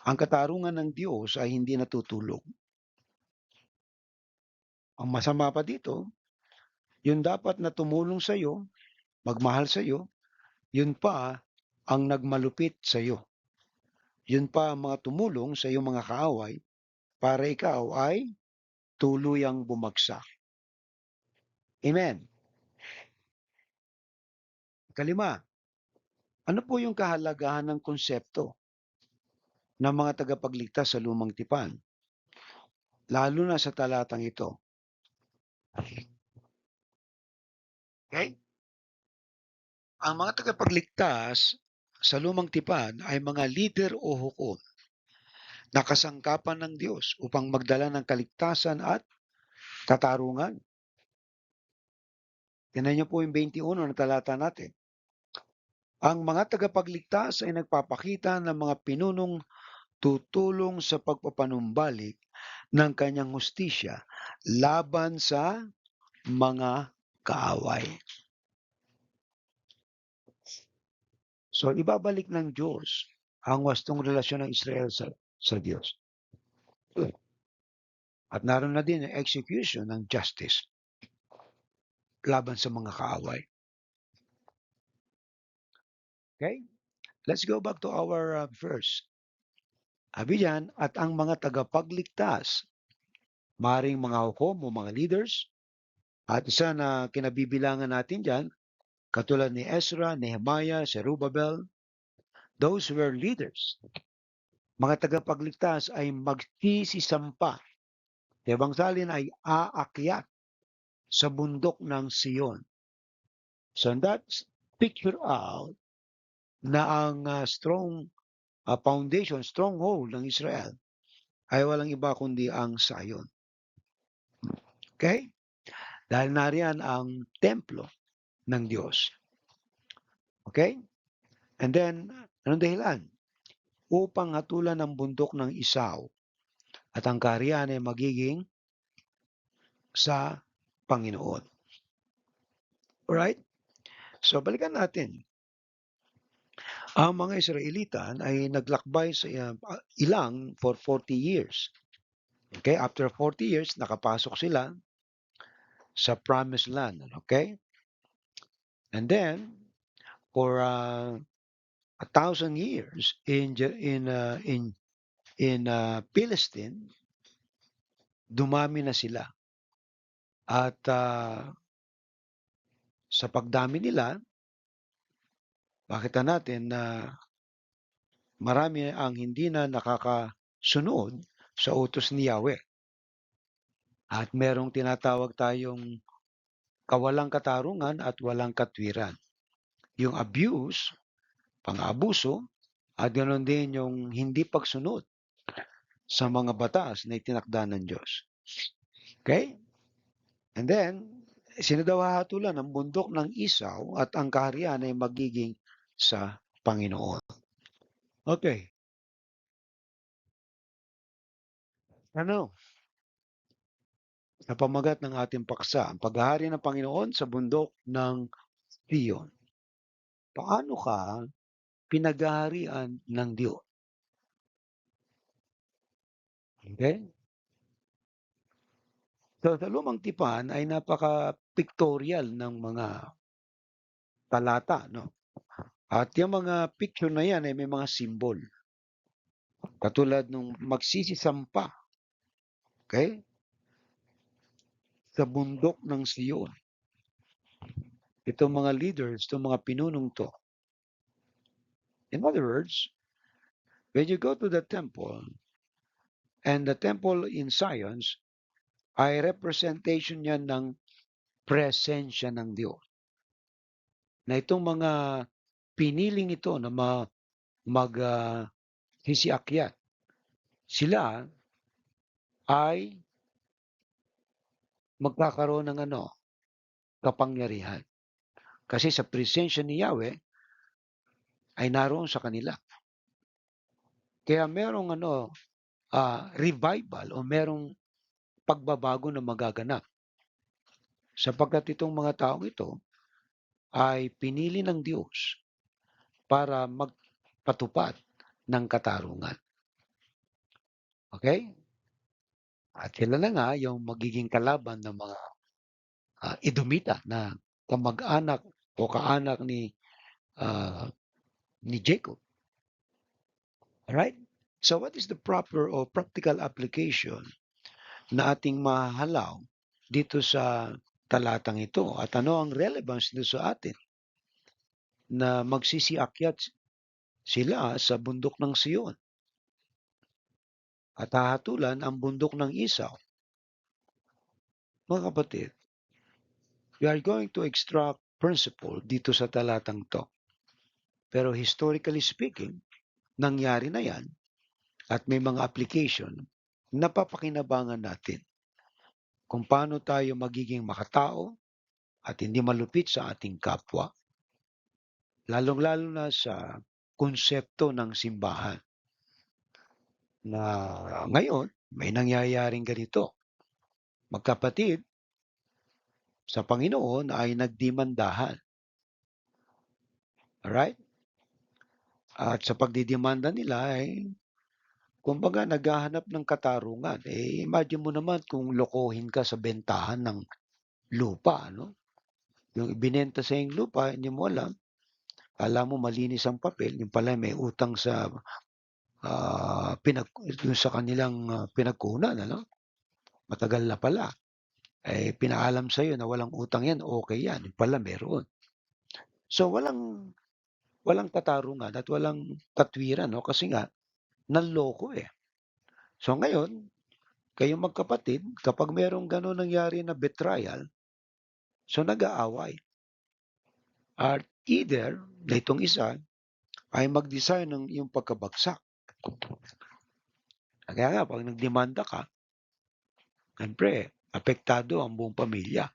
Ang katarungan ng Diyos ay hindi natutulog. Ang masama pa dito, yung dapat na tumulong sa iyo, magmahal sa iyo, yun pa ang nagmalupit sa iyo. Yun pa ang mga tumulong sa iyong mga kaaway para ikaw ay tuluyang bumagsak. Amen. Kalima, ano po yung kahalagahan ng konsepto ng mga tagapagligtas sa lumang tipan? Lalo na sa talatang ito. Okay? Ang mga tagapagligtas sa lumang tipan ay mga leader o hukom na kasangkapan ng Diyos upang magdala ng kaligtasan at katarungan. Tingnan niyo po yung 21 na talata natin. Ang mga tagapagligtas ay nagpapakita ng mga pinunong tutulong sa pagpapanumbalik ng kanyang hustisya laban sa mga kaaway. So, ibabalik ng Diyos ang wastong relasyon ng Israel sa Diyos. At naroon na din ang execution ng justice laban sa mga kaaway. Okay? Let's go back to our verse. Sabi diyan, at ang mga tagapagligtas, maring mga hukom o mga leaders, at isa na kinabibilangan natin diyan, katulad ni Ezra, Nehemiah, Zerubbabel, those who were leaders, mga tagapagligtas ay magsisisampa. Ibang salin ay aakyat sa bundok ng Sion. So that's picture out na ang foundation, stronghold ng Israel ay walang iba kundi ang Zion. Okay? Dahil nariyan ang templo ng Diyos. Okay? And then, anong dahilan? Upang hatulan ang bundok ng Isaw at ang kaharian ay magiging sa Panginoon. Alright? So, balikan natin. Ang mga Israelita ay naglakbay sa ilang for 40 years. Okay? After 40 years, nakapasok sila sa promised land. Okay? And then, for 1,000 years in Palestine, dumami na sila. At sa pagdami nila, makita natin na marami ang hindi na nakakasunod sa utos ni Yahweh. At merong tinatawag tayong kawalang katarungan at walang katwiran. Yung abuse, pang-abuso, at ganoon din yung hindi pagsunod sa mga batas na itinakda ng Diyos. Okay? And then, sino daw hahatulan ang bundok ng Isaw at ang kaharian ay magiging sa Panginoon. Okay. Ano? Sa pamagat ng ating paksa, ang paghahari ng Panginoon sa bundok ng Sion. Paano ka pinaghaharian ng Diyos? Okay? So, sa lumang tipan ay napaka-pictorial ng mga talata, no? At yung mga picture na yan ay may mga symbol. Katulad nung magsisisampa, okay? Sa bundok ng Sion. Itong mga leaders, itong mga pinunong to. In other words, when you go to the temple, and the temple in Zion ay representation yan ng presensya ng Diyos. Na itong mga piniling ito na sisiakyat, sila ay magkakaroon ng kapangyarihan. Kasi sa presensya ni Yahweh ay naroon sa kanila. Kaya merong revival o merong pagbabago na magaganap. Sapagkat itong mga taong ito ay pinili ng Diyos para magpatupad ng katarungan. Okay? At sila na nga yung magiging kalaban ng mga Edomita na kamag-anak o kaanak ni Jacob. Alright? So what is the proper or practical application na ating mahalaw dito sa talatang ito? At ano ang relevance dito sa atin na magsisiakyat sila sa bundok ng Sion at hahatulan ang bundok ng Isaw? Mga kapatid, we are going to extract principle dito sa talatang to. Pero historically speaking, nangyari na yan at may mga application na papakinabangan natin kung paano tayo magiging makatao at hindi malupit sa ating kapwa, lalong-lalo na sa konsepto ng simbahan na ngayon may nangyayaring ganito. Magkapatid sa Panginoon ay nagdemandahan. Alright? At sa pagdidemanda nila ay kumbaga naghahanap ng katarungan. Imagine mo naman kung lokohin ka sa bentahan ng lupa, no? Yung ibinenta sa yung lupa, hindi mo alam. Alam mo malinis ang papel, yung pala may utang sa sa kanilang pinagkunan, ano? Matagal na pala. Pinaalam sa iyo na walang utang yan, okay yan. Yung pala meron. So walang walang katarungan at walang katwiran 'no, kasi nga nanloko, eh. So ngayon, kayong magkapatid kapag merong gano'n nangyari na betrayal, so nag-aaway at either na itong isa ay mag-design ng iyong pagkabagsak. Kaya nga 'pag nagdemanda ka, siyempre apektado ang buong pamilya.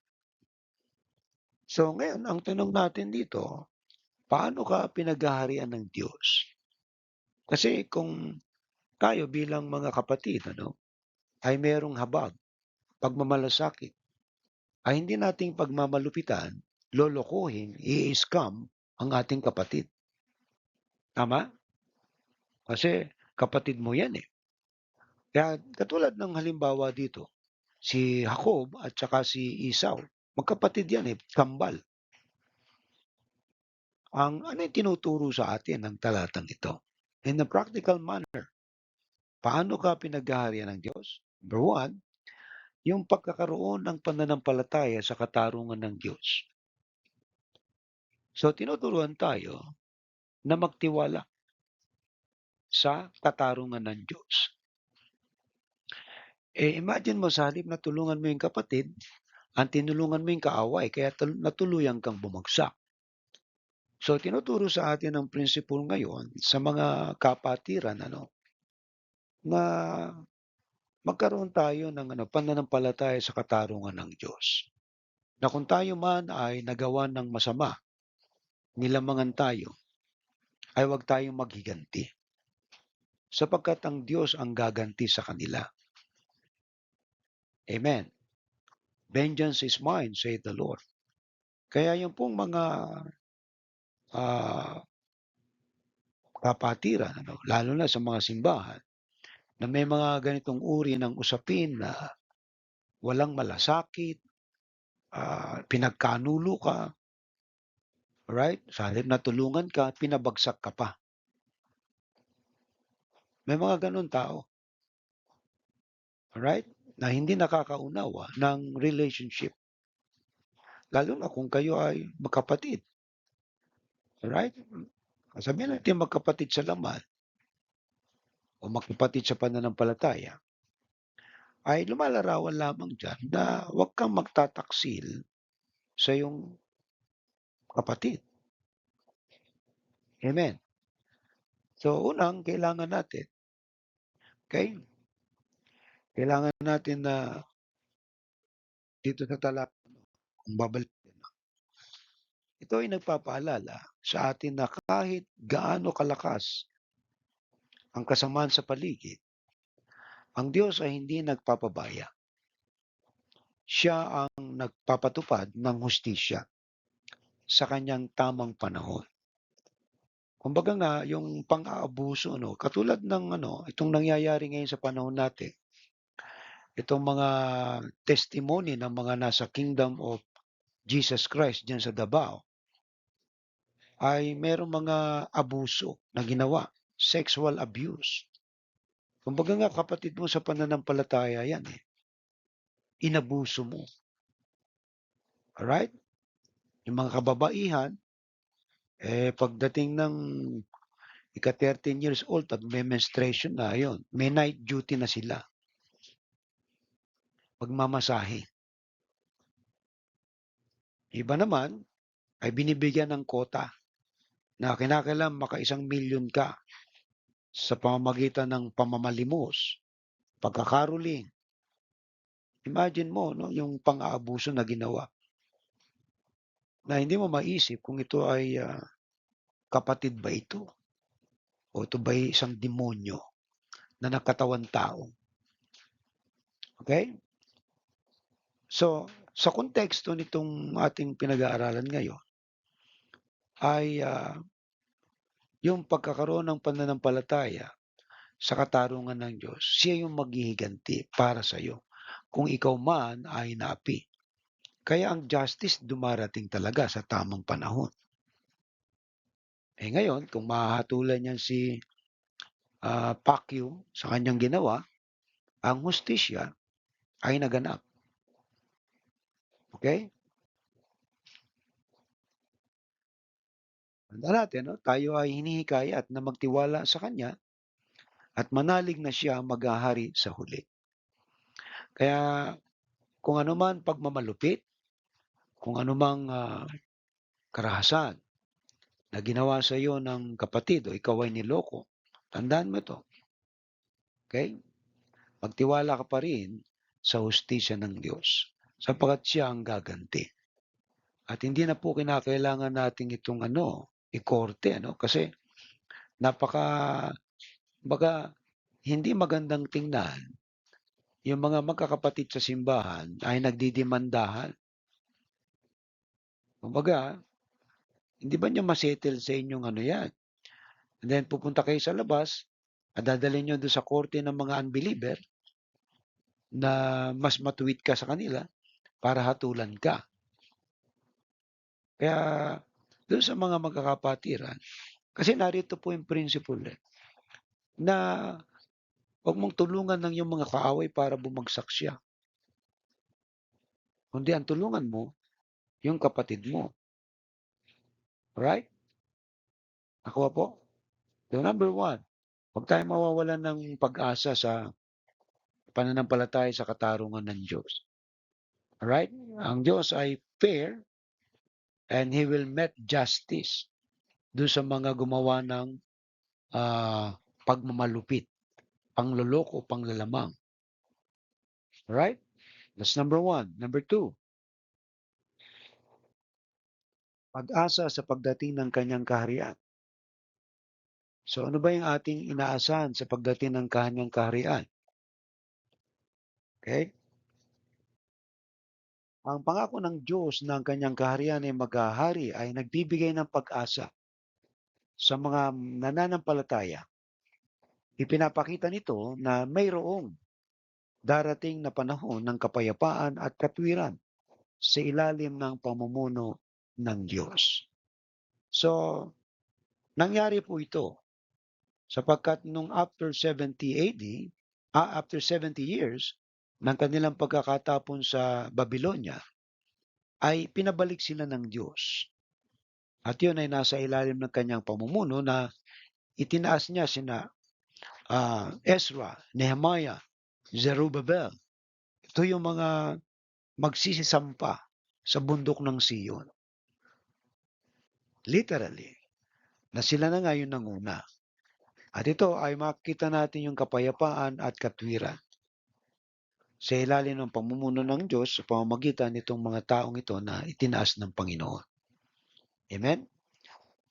So ngayon ang tanong natin dito, paano ka pinaghaharian ng Diyos? Kasi kung tayo bilang mga kapatid ano, ay merong habag, pagmamalasakit, ay hindi nating pagmamalupitan, lolokohin, i-scam ang ating kapatid. Tama? Kasi kapatid mo 'yan, eh. Kaya katulad ng halimbawa dito, si Jacob at saka si Esau, magkapatid 'yan, eh, kambal. Ano yung tinuturo sa atin ng talatang ito? In a practical manner, paano ka pinaghaharian ng Diyos? Number one, yung pagkakaroon ng pananampalataya sa katarungan ng Diyos. So tinuturuan tayo na magtiwala sa katarungan ng Diyos. Eh, imagine mo sa halip na tulungan mo yung kapatid, ang tinulungan mo yung kaaway kaya natuluyan kang bumagsak. So tinuturo sa atin ang principle ngayon sa mga kapatiran ano, na magkaroon tayo ng pananampalataya sa katarungan ng Diyos. Na kung tayo man ay nagawa ng masama, nilamangan tayo, ay huwag tayong maghiganti. Sapagkat ang Diyos ang gaganti sa kanila. Amen. Vengeance is mine, saith the Lord. Kaya yung pong mga ah, kapatiran, ano, lalo na sa mga simbahan, na may mga ganitong uri ng usapin na walang malasakit, pinagkanulo ka, right? Sa halip na tulungan ka, pinabagsak ka pa. May mga gano'ng tao, right? Na hindi nakakaunawa ng relationship. Lalo na kung kayo ay magkapatid, right? Sabihin natin magkapatid sa laman o magkapatid sa pananampalataya, ay lumalarawan lamang diyan na huwag kang magtataksil sa iyong kapatid. Amen. So, unang kailangan natin, okay? Kailangan natin na dito sa talata kung babalikan, ito ay nagpapaalala sa atin na kahit gaano kalakas ang kasamaan sa paligid, ang Diyos ay hindi nagpapabaya. Siya ang nagpapatupad ng hustisya sa kanyang tamang panahon. Kumbaga nga yung pang-aabuso 'no, katulad ng itong nangyayari ngayon sa panahon natin, itong mga testimony ng mga nasa Kingdom of Jesus Christ diyan sa Davao, ay merong mga abuso na ginawa, sexual abuse. Kumbaga nga kapatid mo sa pananampalataya 'yan, eh, inabuso mo, alright? Yung mga kababaihan, eh, pagdating ng ika-13 years old pag-me-menstruation na, ayun, may night duty na sila, pagmamasahe. Iba naman ay binibigyan ng quota na kinakailangan maka-1 milyon ka sa pamamagitan ng pamamalimos, pagkakaroling. Imagine mo 'no, yung pang-aabuso na ginawa na hindi mo maisip kung ito ay, kapatid ba ito o ito ba'y isang demonyo na nagkatawang tao, okey? So, sa konteksto nitong ating pinag-aaralan ngayon ay, yung pagkakaroon ng pananampalataya sa katarungan ng Diyos, siya yung maghihiganti para sa'yo kung ikaw man ay naapi. Kaya ang justice dumarating talaga sa tamang panahon. Eh ngayon, kung mahahatulan niyan si Pacquiao sa kanyang ginawa, ang hustisya ay naganap. Okay? Tandaan natin 'no, tayo ay hinihikayat na magtiwala sa Kanya at manalig na siya ang maghahari sa huli. Kaya kung ano man pagmamalupit, kung ano mang, karahasan na ginawa sa iyo ng kapatid o ikaw ay niloko, tandaan mo 'to, okey? Magtiwala ka pa rin sa hustisya ng Diyos, sapagkat siya ang gaganti. At hindi na po kinakailangan nating itong ikorte kasi napaka kumbaga hindi magandang tingnan yung mga magkakapatid sa simbahan ay nagdidemandahan. Kumbaga, hindi ba niyo ma-settle sa inyong 'yan, and then pupunta kayo sa labas at dadalhin niyo do'n sa korte ng mga unbeliever na mas matuwid ka sa kanila para hatulan ka. Kaya do'n sa mga magkakapatiran, kasi narito po yung principle, na 'wag mong tulungan ng iyong mga kaaway para bumagsak siya, kundi ang tulungan mo yung kapatid mo, right? Nakuha po? So, number one, 'wag tayong mawawalan ng pag-asa sa pananampalataya sa katarungan ng Diyos, alright? Ang Diyos ay fair and He will met justice do'n sa mga gumawa ng, pagmamalupit, panloloko, panlalamang, alright? That's number one. Number two, pag-asa sa pagdating ng Kanyang kaharian. So, ano ba yung ating inaasahan sa pagdating ng Kanyang kaharian? Okay? Ang pangako ng Diyos na ang Kanyang kaharian ay maghahari ay nagbibigay ng pag-asa sa mga nananampalataya. Ipinapakita nito na mayroong darating na panahon ng kapayapaan at katwiran sa ilalim ng pamumuno ng Diyos. So, nangyari po ito sapagkat nung after 70 AD, after 70 years ng kanilang pagkakatapon sa Babylonia, ay pinabalik sila ng Diyos. At yun ay nasa ilalim ng kanyang pamumuno na itinaas niya sina Ezra, Nehemiah, Zerubbabel. Ito yung mga magsisisampa sa bundok ng Siyon. Literally, na sila na ngayon nanguna. At ito ay makita natin yung kapayapaan at katwiran sa ilalim ng pamumuno ng Diyos sa pamamagitan nitong mga taong ito na itinaas ng Panginoon. Amen?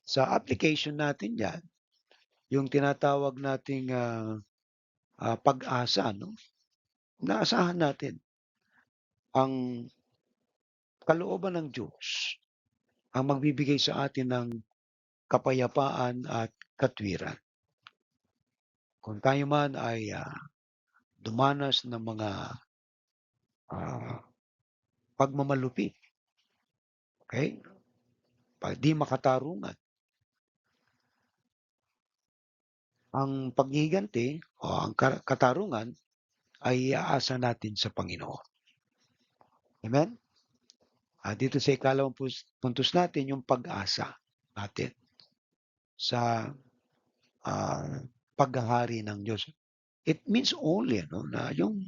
Sa application natin yan, yung tinatawag nating pag-asa, naasahan natin ang kalooban ng Diyos ang magbibigay sa atin ng kapayapaan at katwiran. Kung tayo man ay dumanas ng mga ah, pagmamalupit, okay? Pag di makatarungan, ang paghihiganti o ang katarungan ay iaasa natin sa Panginoon. Amen? Dito sa ikalawang puntos natin yung pag-asa natin sa ah, paghahari ng Diyos. It means only na yung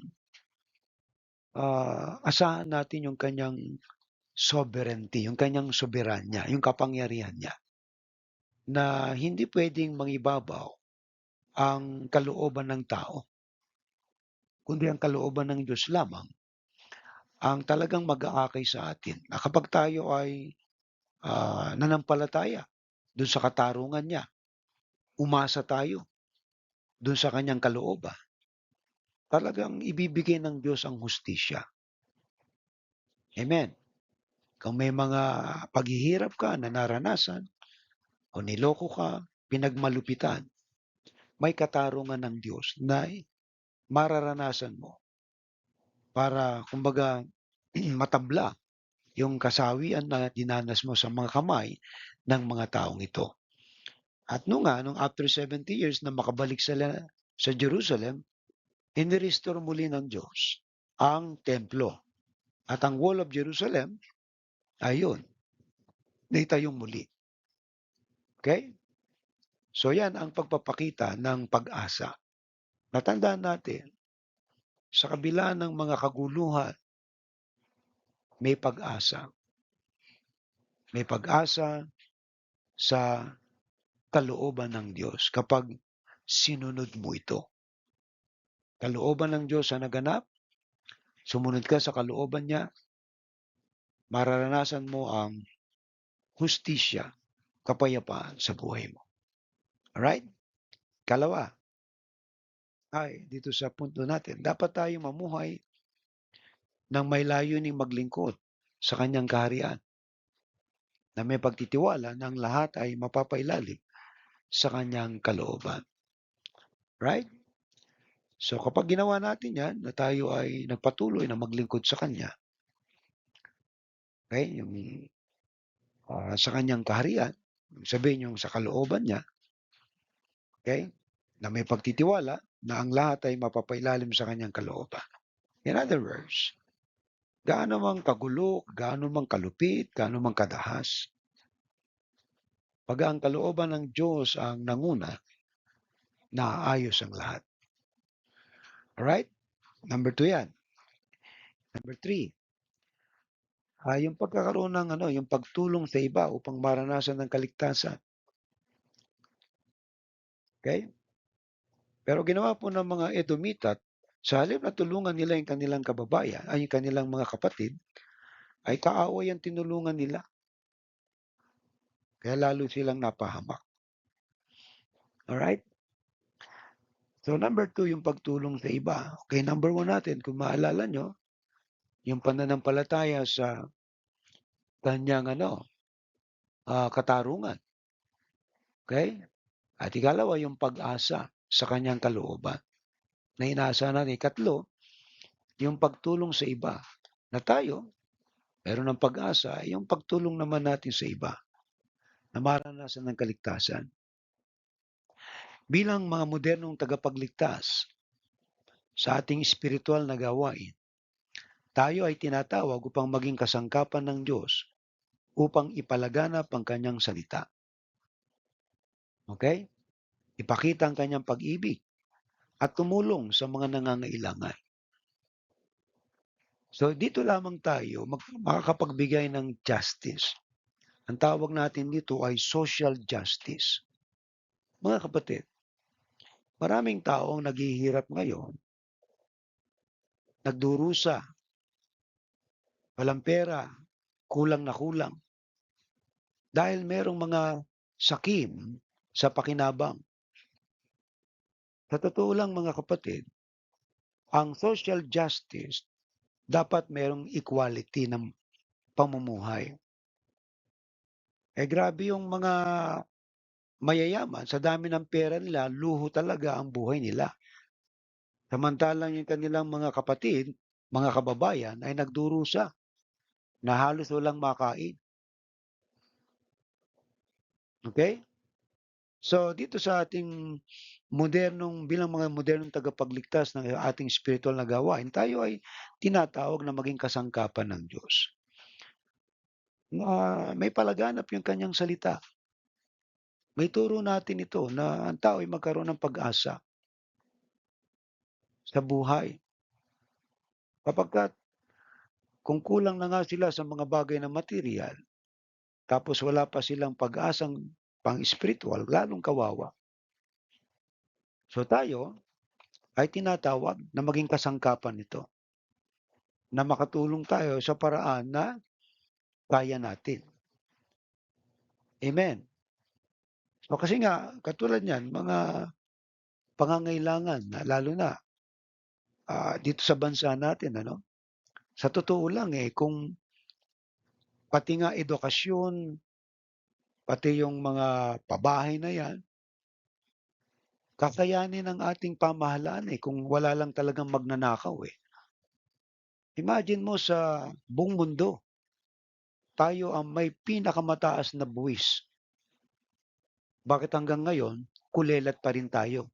asahan natin yung kanyang sovereignty, yung kanyang soberanya, yung kapangyarihan niya na hindi puwedeng mangibabaw ang kalooban ng tao, kundi ang kalooban ng Diyos lamang ang talagang mag-aakay sa atin na kapag tayo ay nanampalataya dun sa katarungan niya, umasa tayo dun sa kanyang kalooban, talagang ibibigay ng Diyos ang hustisya. Amen. Kung may mga paghihirap ka na naranasan o niloko ka, pinagmalupitan, may katarungan ng Diyos na mararanasan mo para kumbaga matabla yung kasawian na dinanas mo sa mga kamay ng mga taong ito. At nung after 70 years na makabalik sila sa Jerusalem, inirestore muli ng Diyos ang templo. At ang wall of Jerusalem, ayun, naitayong muli. Okay? So yan ang pagpapakita ng pag-asa. Natandaan natin, sa kabila ng mga kaguluhan, may pag-asa. May pag-asa sa kalooban ng Diyos kapag sinunod mo ito. Kalooban ng Diyos ang naganap, sumunod ka sa kalooban niya, mararanasan mo ang hustisya, kapayapaan sa buhay mo. Alright? Kalawa, ay dito sa punto natin, dapat tayo mamuhay ng may layuning maglingkod sa kanyang kaharian na may pagtitiwala na ang lahat ay mapapailalim sa kanyang kalooban. Right? So kapag ginawa natin yan, na tayo ay nagpatuloy na maglingkod sa Kanya, okay, sa Kanyang kaharian, sabihin yung sa kalooban niya, okay, na may pagtitiwala na ang lahat ay mapapailalim sa Kanyang kalooban. In other words, gaano mang kagulo, gaano mang kalupit, gaano mang kadahas, pag ang kalooban ng Diyos ang nanguna, naayos ang lahat. Alright? Number 2 yan. Number 3, yung pagkakaroon ng yung pagtulong sa iba upang maranasan ng kaligtasan. Okay? Pero ginawa po ng mga Edomita, sa halip na tulungan nila yung kanilang kababayan, ay yung kanilang mga kapatid, ay kaaway ang tinulungan nila. Kaya lalo silang napahamak. Alright? So number 2, yung pagtulong sa iba. Okay, number 1 natin, kung maalala nyo, yung pananampalataya sa kanyang katarungan. Okay? At ikalawa, yung pag-asa sa kanyang kalooban na inaasahan natin. Ikatlo, yung pagtulong sa iba. Na tayo, meron ng pag-asa, yung pagtulong naman natin sa iba na maranasan ng kaligtasan. Bilang mga modernong tagapagligtas sa ating espiritual na gawain, tayo ay tinatawag upang maging kasangkapan ng Diyos upang ipalaganap ang kanyang salita. Okay? Ipakita ang kanyang pag-ibig at tumulong sa mga nangangailangan. So dito lamang tayo makakapagbigay ng justice. Ang tawag natin dito ay social justice. Mga kapatid, maraming tao ang naghihirap ngayon, nagdurusa, walang pera, kulang na kulang, dahil merong mga sakim sa pakinabang. Sa totoo lang mga kapatid, ang social justice dapat merong equality ng pamumuhay. Grabe yung mga mayayaman, sa dami ng pera nila, luho talaga ang buhay nila. Samantalang yung kanilang mga kapatid, mga kababayan ay nagdurusa na halos walang makain. Okay? So dito sa ating bilang mga modernong tagapagligtas ng ating spiritual na gawain, tayo ay tinatawag na maging kasangkapan ng Diyos. Na may palaganap yung kanyang salita. May turo natin ito na ang tao ay magkaroon ng pag-asa sa buhay. Kapagkat kung kulang na nga sila sa mga bagay na material, tapos wala pa silang pag-asang pang-spiritual, lalong kawawa. So tayo ay tinatawag na maging kasangkapan nito, na makatulong tayo sa paraan na kaya natin. Amen. So kasi nga, katulad niyan, mga pangangailangan na lalo na dito sa bansa natin, sa totoo lang kung pati nga edukasyon, pati yung mga pabahay na yan, kakayanin ng ating pamahalaan kung wala lang talagang magnanakaw Imagine mo sa buong mundo, tayo ang may pinakamataas na buwis. Bakit hanggang ngayon, kulelat pa rin tayo?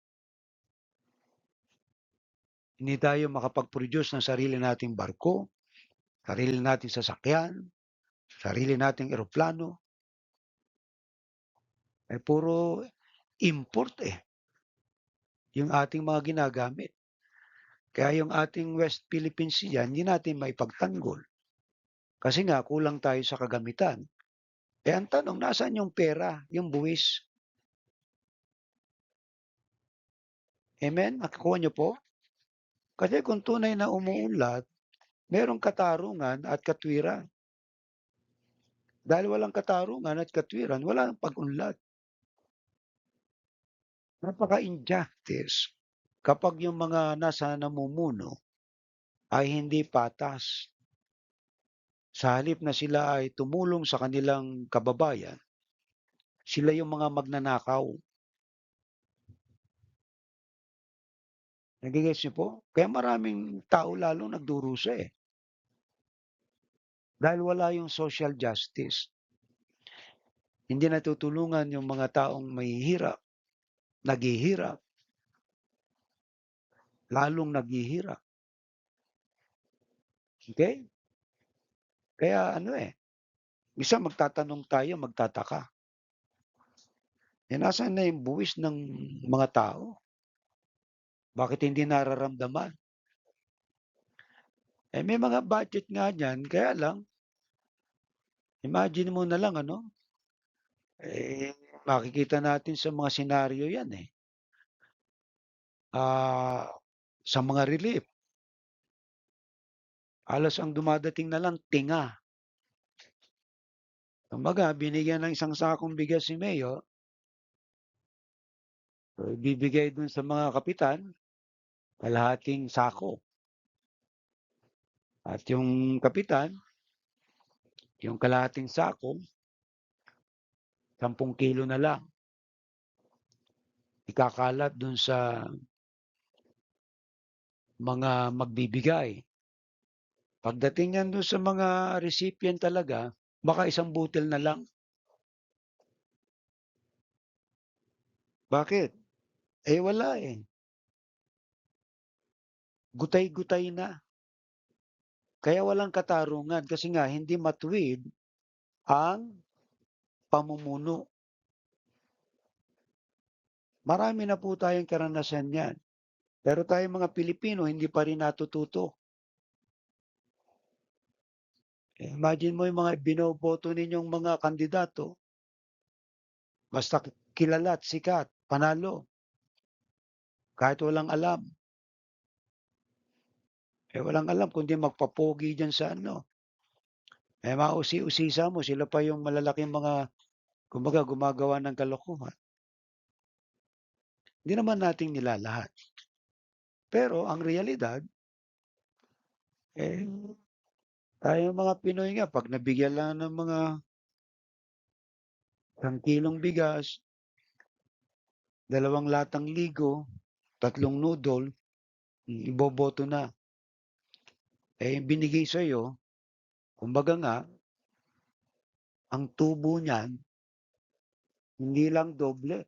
Hindi tayo makapag-produce ng sarili nating barko, sarili nating sasakyan, sarili nating eroplano. puro import, yung ating mga ginagamit. Kaya yung ating West Philippine Sea diyan, hindi natin maipagtanggol. Kasi nga kulang tayo sa kagamitan. Ang tanong, nasaan yung pera, yung buwis? Amen? Nakukuha niyo po? Kasi kung tunay na umuunlad, merong katarungan at katwiran. Dahil walang katarungan at katwiran, walang pag-unlad. Napaka-injustice kapag yung mga nasa namumuno ay hindi patas. Sa halip na sila ay tumulong sa kanilang kababayan, sila yung mga magnanakaw. Nage-gets niyo po? Kaya maraming tao lalong nagdurusa, dahil wala yung social justice. Hindi natutulungan yung mga taong mahihirap, naghihirap, lalong naghihirap. Okay? Kaya minsan magtatanong tayo, magtataka. Nasaan na yung buwis ng mga tao? Bakit hindi nararamdaman? May mga budget nga diyan, kaya lang, imagine mo na lang eh, makikita natin sa mga senaryo 'yan, Ah, sa mga relief, halos ang dumadating na lang tinga. Kumbaga binigyan ng isang sakong bigas si Mayor, so ibibigay dun sa mga kapitan, kalahating sako. At yung kapitan, yung kalahating sako, 10 kilo na lang, ikakalat dun sa mga magbibigay. Pagdating niyan dun sa mga recipient talaga, baka isang butil na lang. Bakit? Wala, gutay-gutay na. Kaya walang katarungan kasi nga hindi matuwid ang pamumuno. Marami na po tayong karanasan niyan. Pero tayong mga Pilipino hindi pa rin natututo. Imagine mo yung mga binoboto ninyong mga kandidato, basta kilala at sikat, panalo, kahit walang alam. Walang alam kundi magpapogi diyan sa mausi-usisa mo sila pa yung malalaking mga kumbaga gumagawa ng kalokohan. Hindi naman natin nilalahat. Pero ang realidad, eh, tayong mga Pinoy nga 'pag nabigyan lang ng mga 1 kilong bigas, 2 latang ligo, 3 noodle, iboboto na. Yung binigay sa'yo, kumbaga nga, ang tubo niyan, hindi lang doble,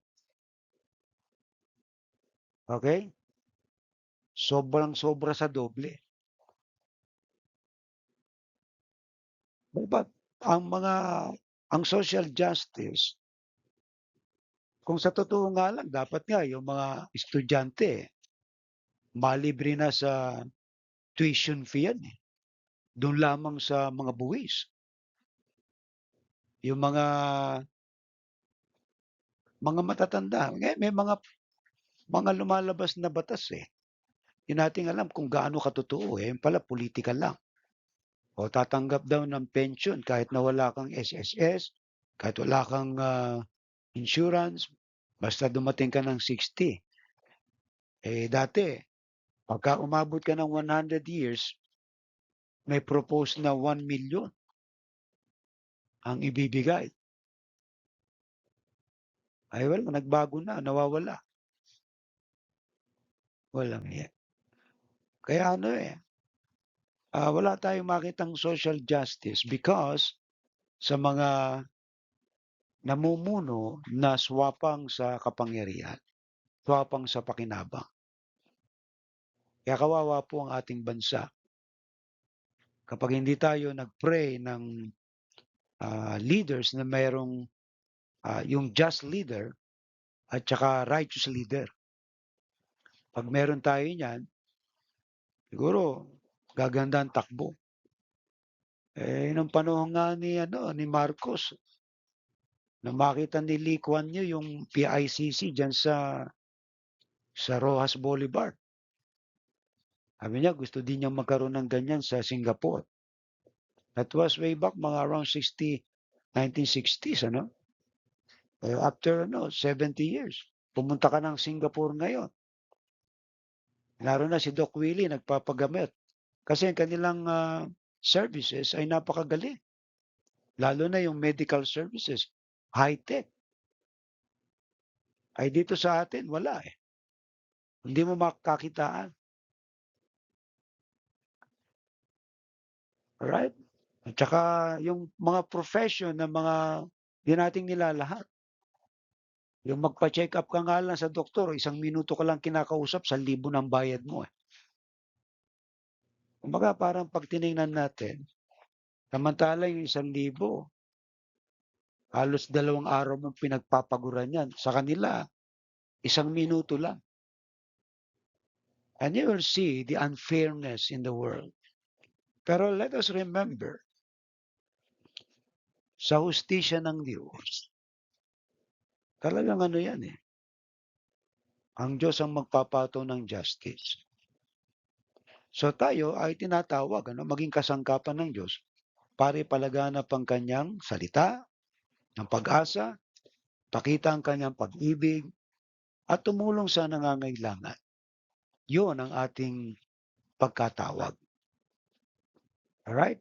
okey? Sobrang-sobra sa doble. Dapat ang mga ang social justice, kung sa totoo nga lang dapat nga yung mga estudyante, malibre na sa tuition fee yan, dun lamang sa mga buwis. Yung mga matatanda, may mga lumalabas na batas, Di natin alam kung gaano katotoo, yun pala pulitika lang. O tatanggap daw ng pension kahit na wala kang SSS, kahit wala kang, insurance, basta dumating ka ng 60. Dati pagka umabot ka ng 100 years, may propose na 1 million ang ibibigay. Wala, nagbago na, nawawala. Walang hiya. Kaya wala tayong makitang social justice because sa mga namumuno na swapang sa kapangyarihan, swapang sa pakinabang. Kaya kawawa po ang ating bansa kapag hindi tayo nag-pray ng leaders na mayroong yung just leader at saka righteous leader. 'Pag meron tayo niyan, siguro gaganda ang takbo. Nung panahon nga ni Marcos, nung makita ni Lee Kuan Yew yung PICC diyan sa Roxas Boulevard, sabi niya gusto din niyang magkaroon ng ganyan sa Singapore. That was way back mga around 1960s, ano? After 70 years, pumunta ka ng Singapore ngayon. Naroon na si Doc Willie nagpapagamit. Kasi ang kanilang services ay napakagaling. Lalo na yung medical services, high-tech. Ay dito sa atin, wala eh. Hindi mo makakitaan. Alright? At saka yung mga profession na mga di nating nilalahat. Yung magpa-check up ka nga lang sa doktor, 1 minuto ka lang kinakausap, 1,000 ng bayad mo eh. Kumbaga parang pag tiningnan natin, samantala yung 1,000, halos 2 araw mong pinagpapaguran yan. Sa kanila, 1 minuto lang. And you will see the unfairness in the world. Pero let us remember, sa hustisya ng Diyos, talagang ano yan eh, ang Diyos ang magpapataw ng justice. So tayo ay tinatawag, maging kasangkapan ng Diyos para ipalaganap ang kanyang salita, ng pag-asa, pakita ang kanyang pag-ibig, at tumulong sa nangangailangan. Yun ang ating pagkatawag. Alright?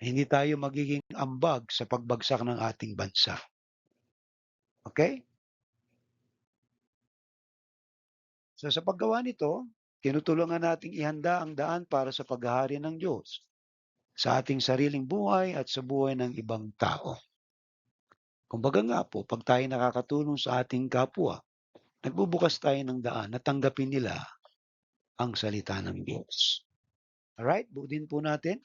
Hindi tayo magiging ambag sa pagbagsak ng ating bansa. Okay? So sa paggawa nito, tinutulungan nating ihanda ang daan para sa paghahari ng Diyos sa ating sariling buhay at sa buhay ng ibang tao. Kumbaga nga po, pag tayo nakakatulong sa ating kapwa, nagbubukas tayo ng daan na tanggapin nila ang salita ng Diyos. Alright, buuin po natin.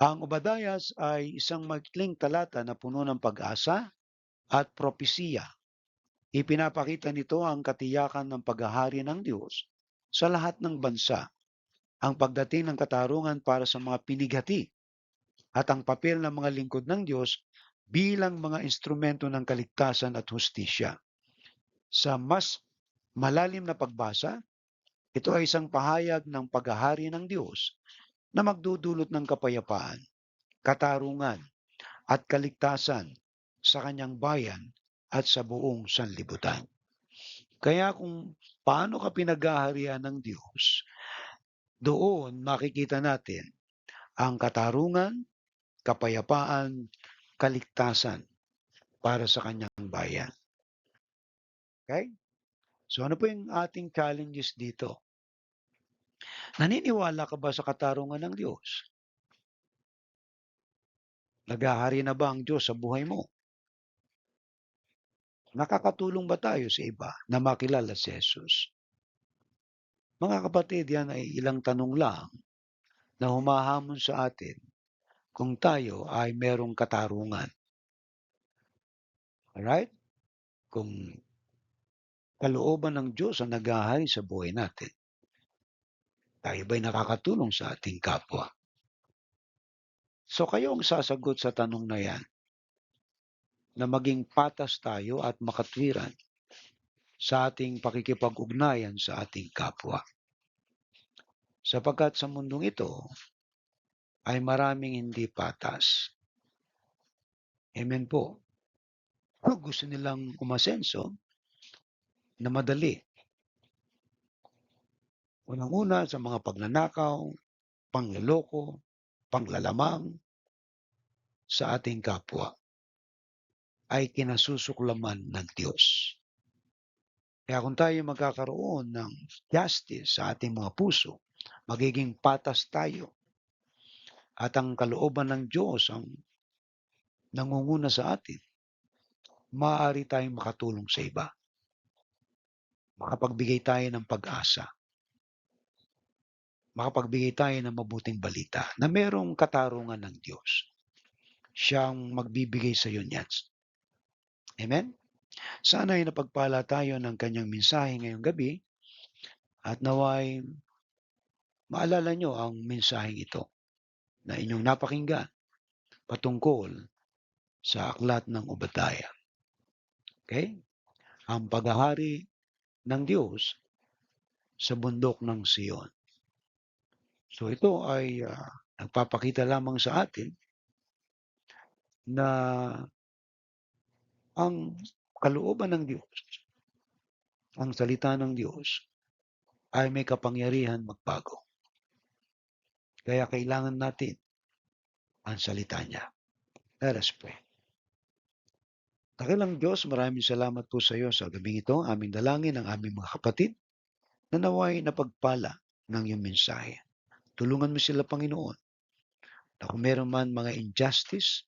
Ang Obadias ay isang maikling talata na puno ng pag-asa at propesiya. Ipinapakita nito ang katiyakan ng paghahari ng Diyos sa lahat ng bansa, ang pagdating ng katarungan para sa mga pinighati, at ang papel ng mga lingkod ng Diyos bilang mga instrumento ng kaligtasan at hustisya. Sa mas malalim na pagbasa, ito ay isang pahayag ng paghahari ng Diyos na magdudulot ng kapayapaan, katarungan, at kaligtasan sa kanyang bayan at sa buong sanlibutan. Kaya kung paano ka pinaghaharian ng Diyos, doon makikita natin ang katarungan, kapayapaan, kaligtasan para sa kanyang bayan. Okay? So ano po yung ating challenges dito? Naniniwala ka ba sa katarungan ng Diyos? Naghahari na ba ang Diyos sa buhay mo? Nakakatulong ba tayo sa iba na makilala si Jesus? Mga kapatid, yan ay ilang tanong lang na humahamon sa atin kung tayo ay merong katarungan. Alright? Kung kalooban ng Diyos ang naghahari sa buhay natin, tayo ba'y nakakatulong sa ating kapwa? So kayo ang sasagot sa tanong na yan, na maging patas tayo at makatwiran sa ating pakikipag-ugnayan sa ating kapwa. Sapagkat sa mundong ito ay maraming hindi patas. Amen po. Gusto nilang umasenso na madali. Unang-una sa mga pagnanakaw, pangloloko, panglalamang sa ating kapwa ay kinasusuklaman ng Diyos. Kaya kung tayo magkakaroon ng justice sa ating mga puso, magiging patas tayo at ang kalooban ng Diyos ang nangunguna sa atin, maaari tayong makatulong sa iba. Makapagbigay tayo ng pag-asa. Makapagbigay tayo ng mabuting balita na merong katarungan ng Diyos. Siyang magbibigay sa iyo niyan. Amen? Sana'y napagpala tayo ng kanyang mensahe ngayong gabi at naway maalala nyo ang mensaheng ito na inyong napakinggan patungkol sa aklat ng Obadiah. Okay? Ang paghahari ng Diyos sa bundok ng Sion. So ito ay nagpapakita lamang sa atin na ang kalooban ng Diyos, ang salita ng Diyos ay may kapangyarihan magbago. Kaya kailangan natin ang salita niya. Let us pray. Dakilang Diyos, maraming salamat po sa iyo sa gabing ito. Aming dalangin ang aming mga kapatid na naway napagpala ng iyong mensahe. Tulungan mo sila, Panginoon, na kung meron man mga injustice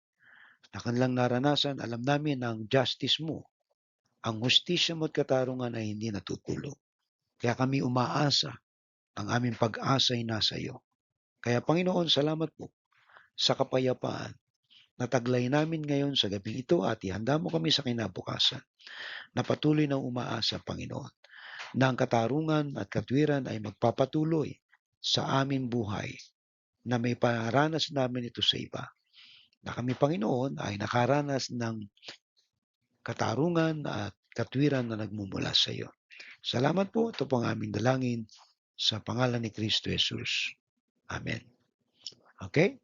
na kanilang naranasan, alam namin ang justice mo, ang hustisya mo at katarungan ay hindi natutulog. Kaya kami umaasa, ang aming pag-asa ay nasa iyo. Kaya Panginoon, salamat po sa kapayapaan na taglay namin ngayon sa gabing ito at ihanda mo kami sa kinabukasan na patuloy na umaasa, Panginoon, na ang katarungan at katwiran ay magpapatuloy sa aming buhay na may paranas namin ito sa iba. Na kami, Panginoon, ay nakaranas ng katarungan at katwiran na nagmumula sa iyo. Salamat po. Ito po ang aming dalangin sa pangalan ni Kristo Jesus. Amen. Okay?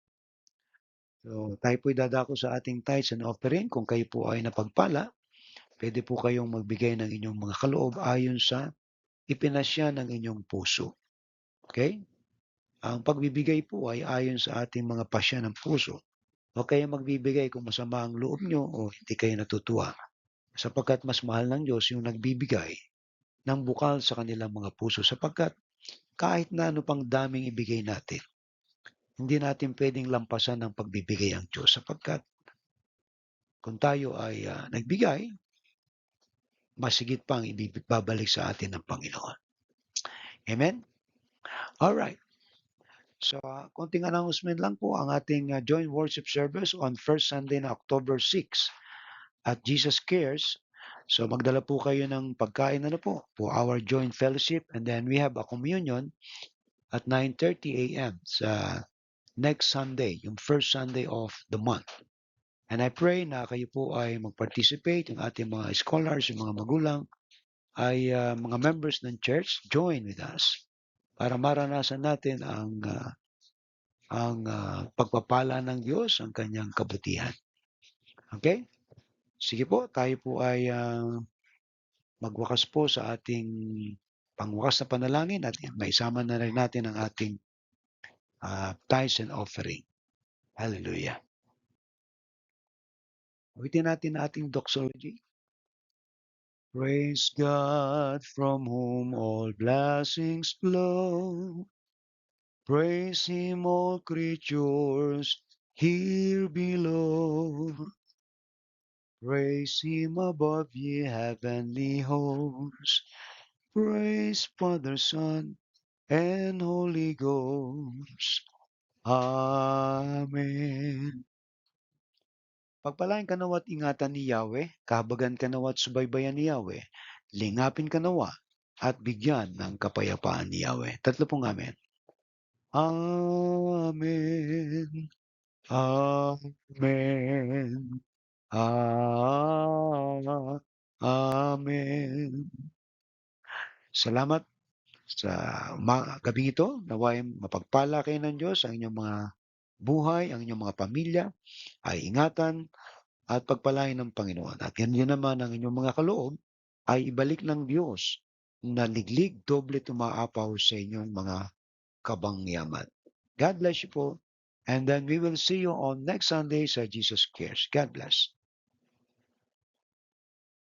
So, tayo po'y dadako sa ating tithes and offering. Kung kayo po ay napagpala, pwede po kayong magbigay ng inyong mga kaloob ayon sa ipinasya ng inyong puso. Okay? Ang pagbibigay po ay ayon sa ating mga pasya ng puso. Huwag kayong magbibigay kung masama ang loob nyo o hindi kayo natutuwa. Sapagkat mas mahal ng Diyos yung nagbibigay ng bukal sa kanilang mga puso. Sapagkat kahit na ano pang daming ibigay natin, hindi natin pwedeng lampasan ng pagbibigay ang Diyos. Sapagkat kung tayo ay nagbigay, masigit pang ibabalik sa atin ng Panginoon. Amen? Alright. So, konting announcement lang po ang ating joint worship service on first Sunday na October 6 at Jesus Cares. So, magdala po kayo ng pagkain po for our joint fellowship, and then we have a communion at 9:30 a.m. sa next Sunday, yung first Sunday of the month. And I pray na kayo po ay mag-participate, yung ating mga scholars, yung mga magulang, ay mga members ng church, join with us para maranasan natin ang pagpapala ng Diyos, ang kanyang kabutihan. Okay? Sige po, tayo po ay magwakas po sa ating pangwakas na panalangin at maisama na rin natin ang ating tithes and offering. Hallelujah. Ulitin natin ang ating doxology. Praise God from whom all blessings flow. Praise Him, all creatures here below. Praise Him above, ye heavenly hosts. Praise Father, Son, and Holy Ghost. Amen. Pagpalain ka nawa't ingatan ni Yahweh, kahabagan ka nawa't subaybayan ni Yahweh, lingapin ka nawa at bigyan ng kapayapaan ni Yahweh. Tatlo pong amen. Amen. Amen. Amen. Salamat sa gabing ito. Naway mapagpala kayo ng Diyos ang inyong mga buhay, ang inyong mga pamilya, ay ingatan at pagpalain ng Panginoon. At ganyan naman ang inyong mga kaloob ay ibalik ng Diyos na liglig, doble tumaapaw sa inyong mga kabangyaman. God bless you po. And then we will see you on next Sunday sa Jesus Cares. God bless.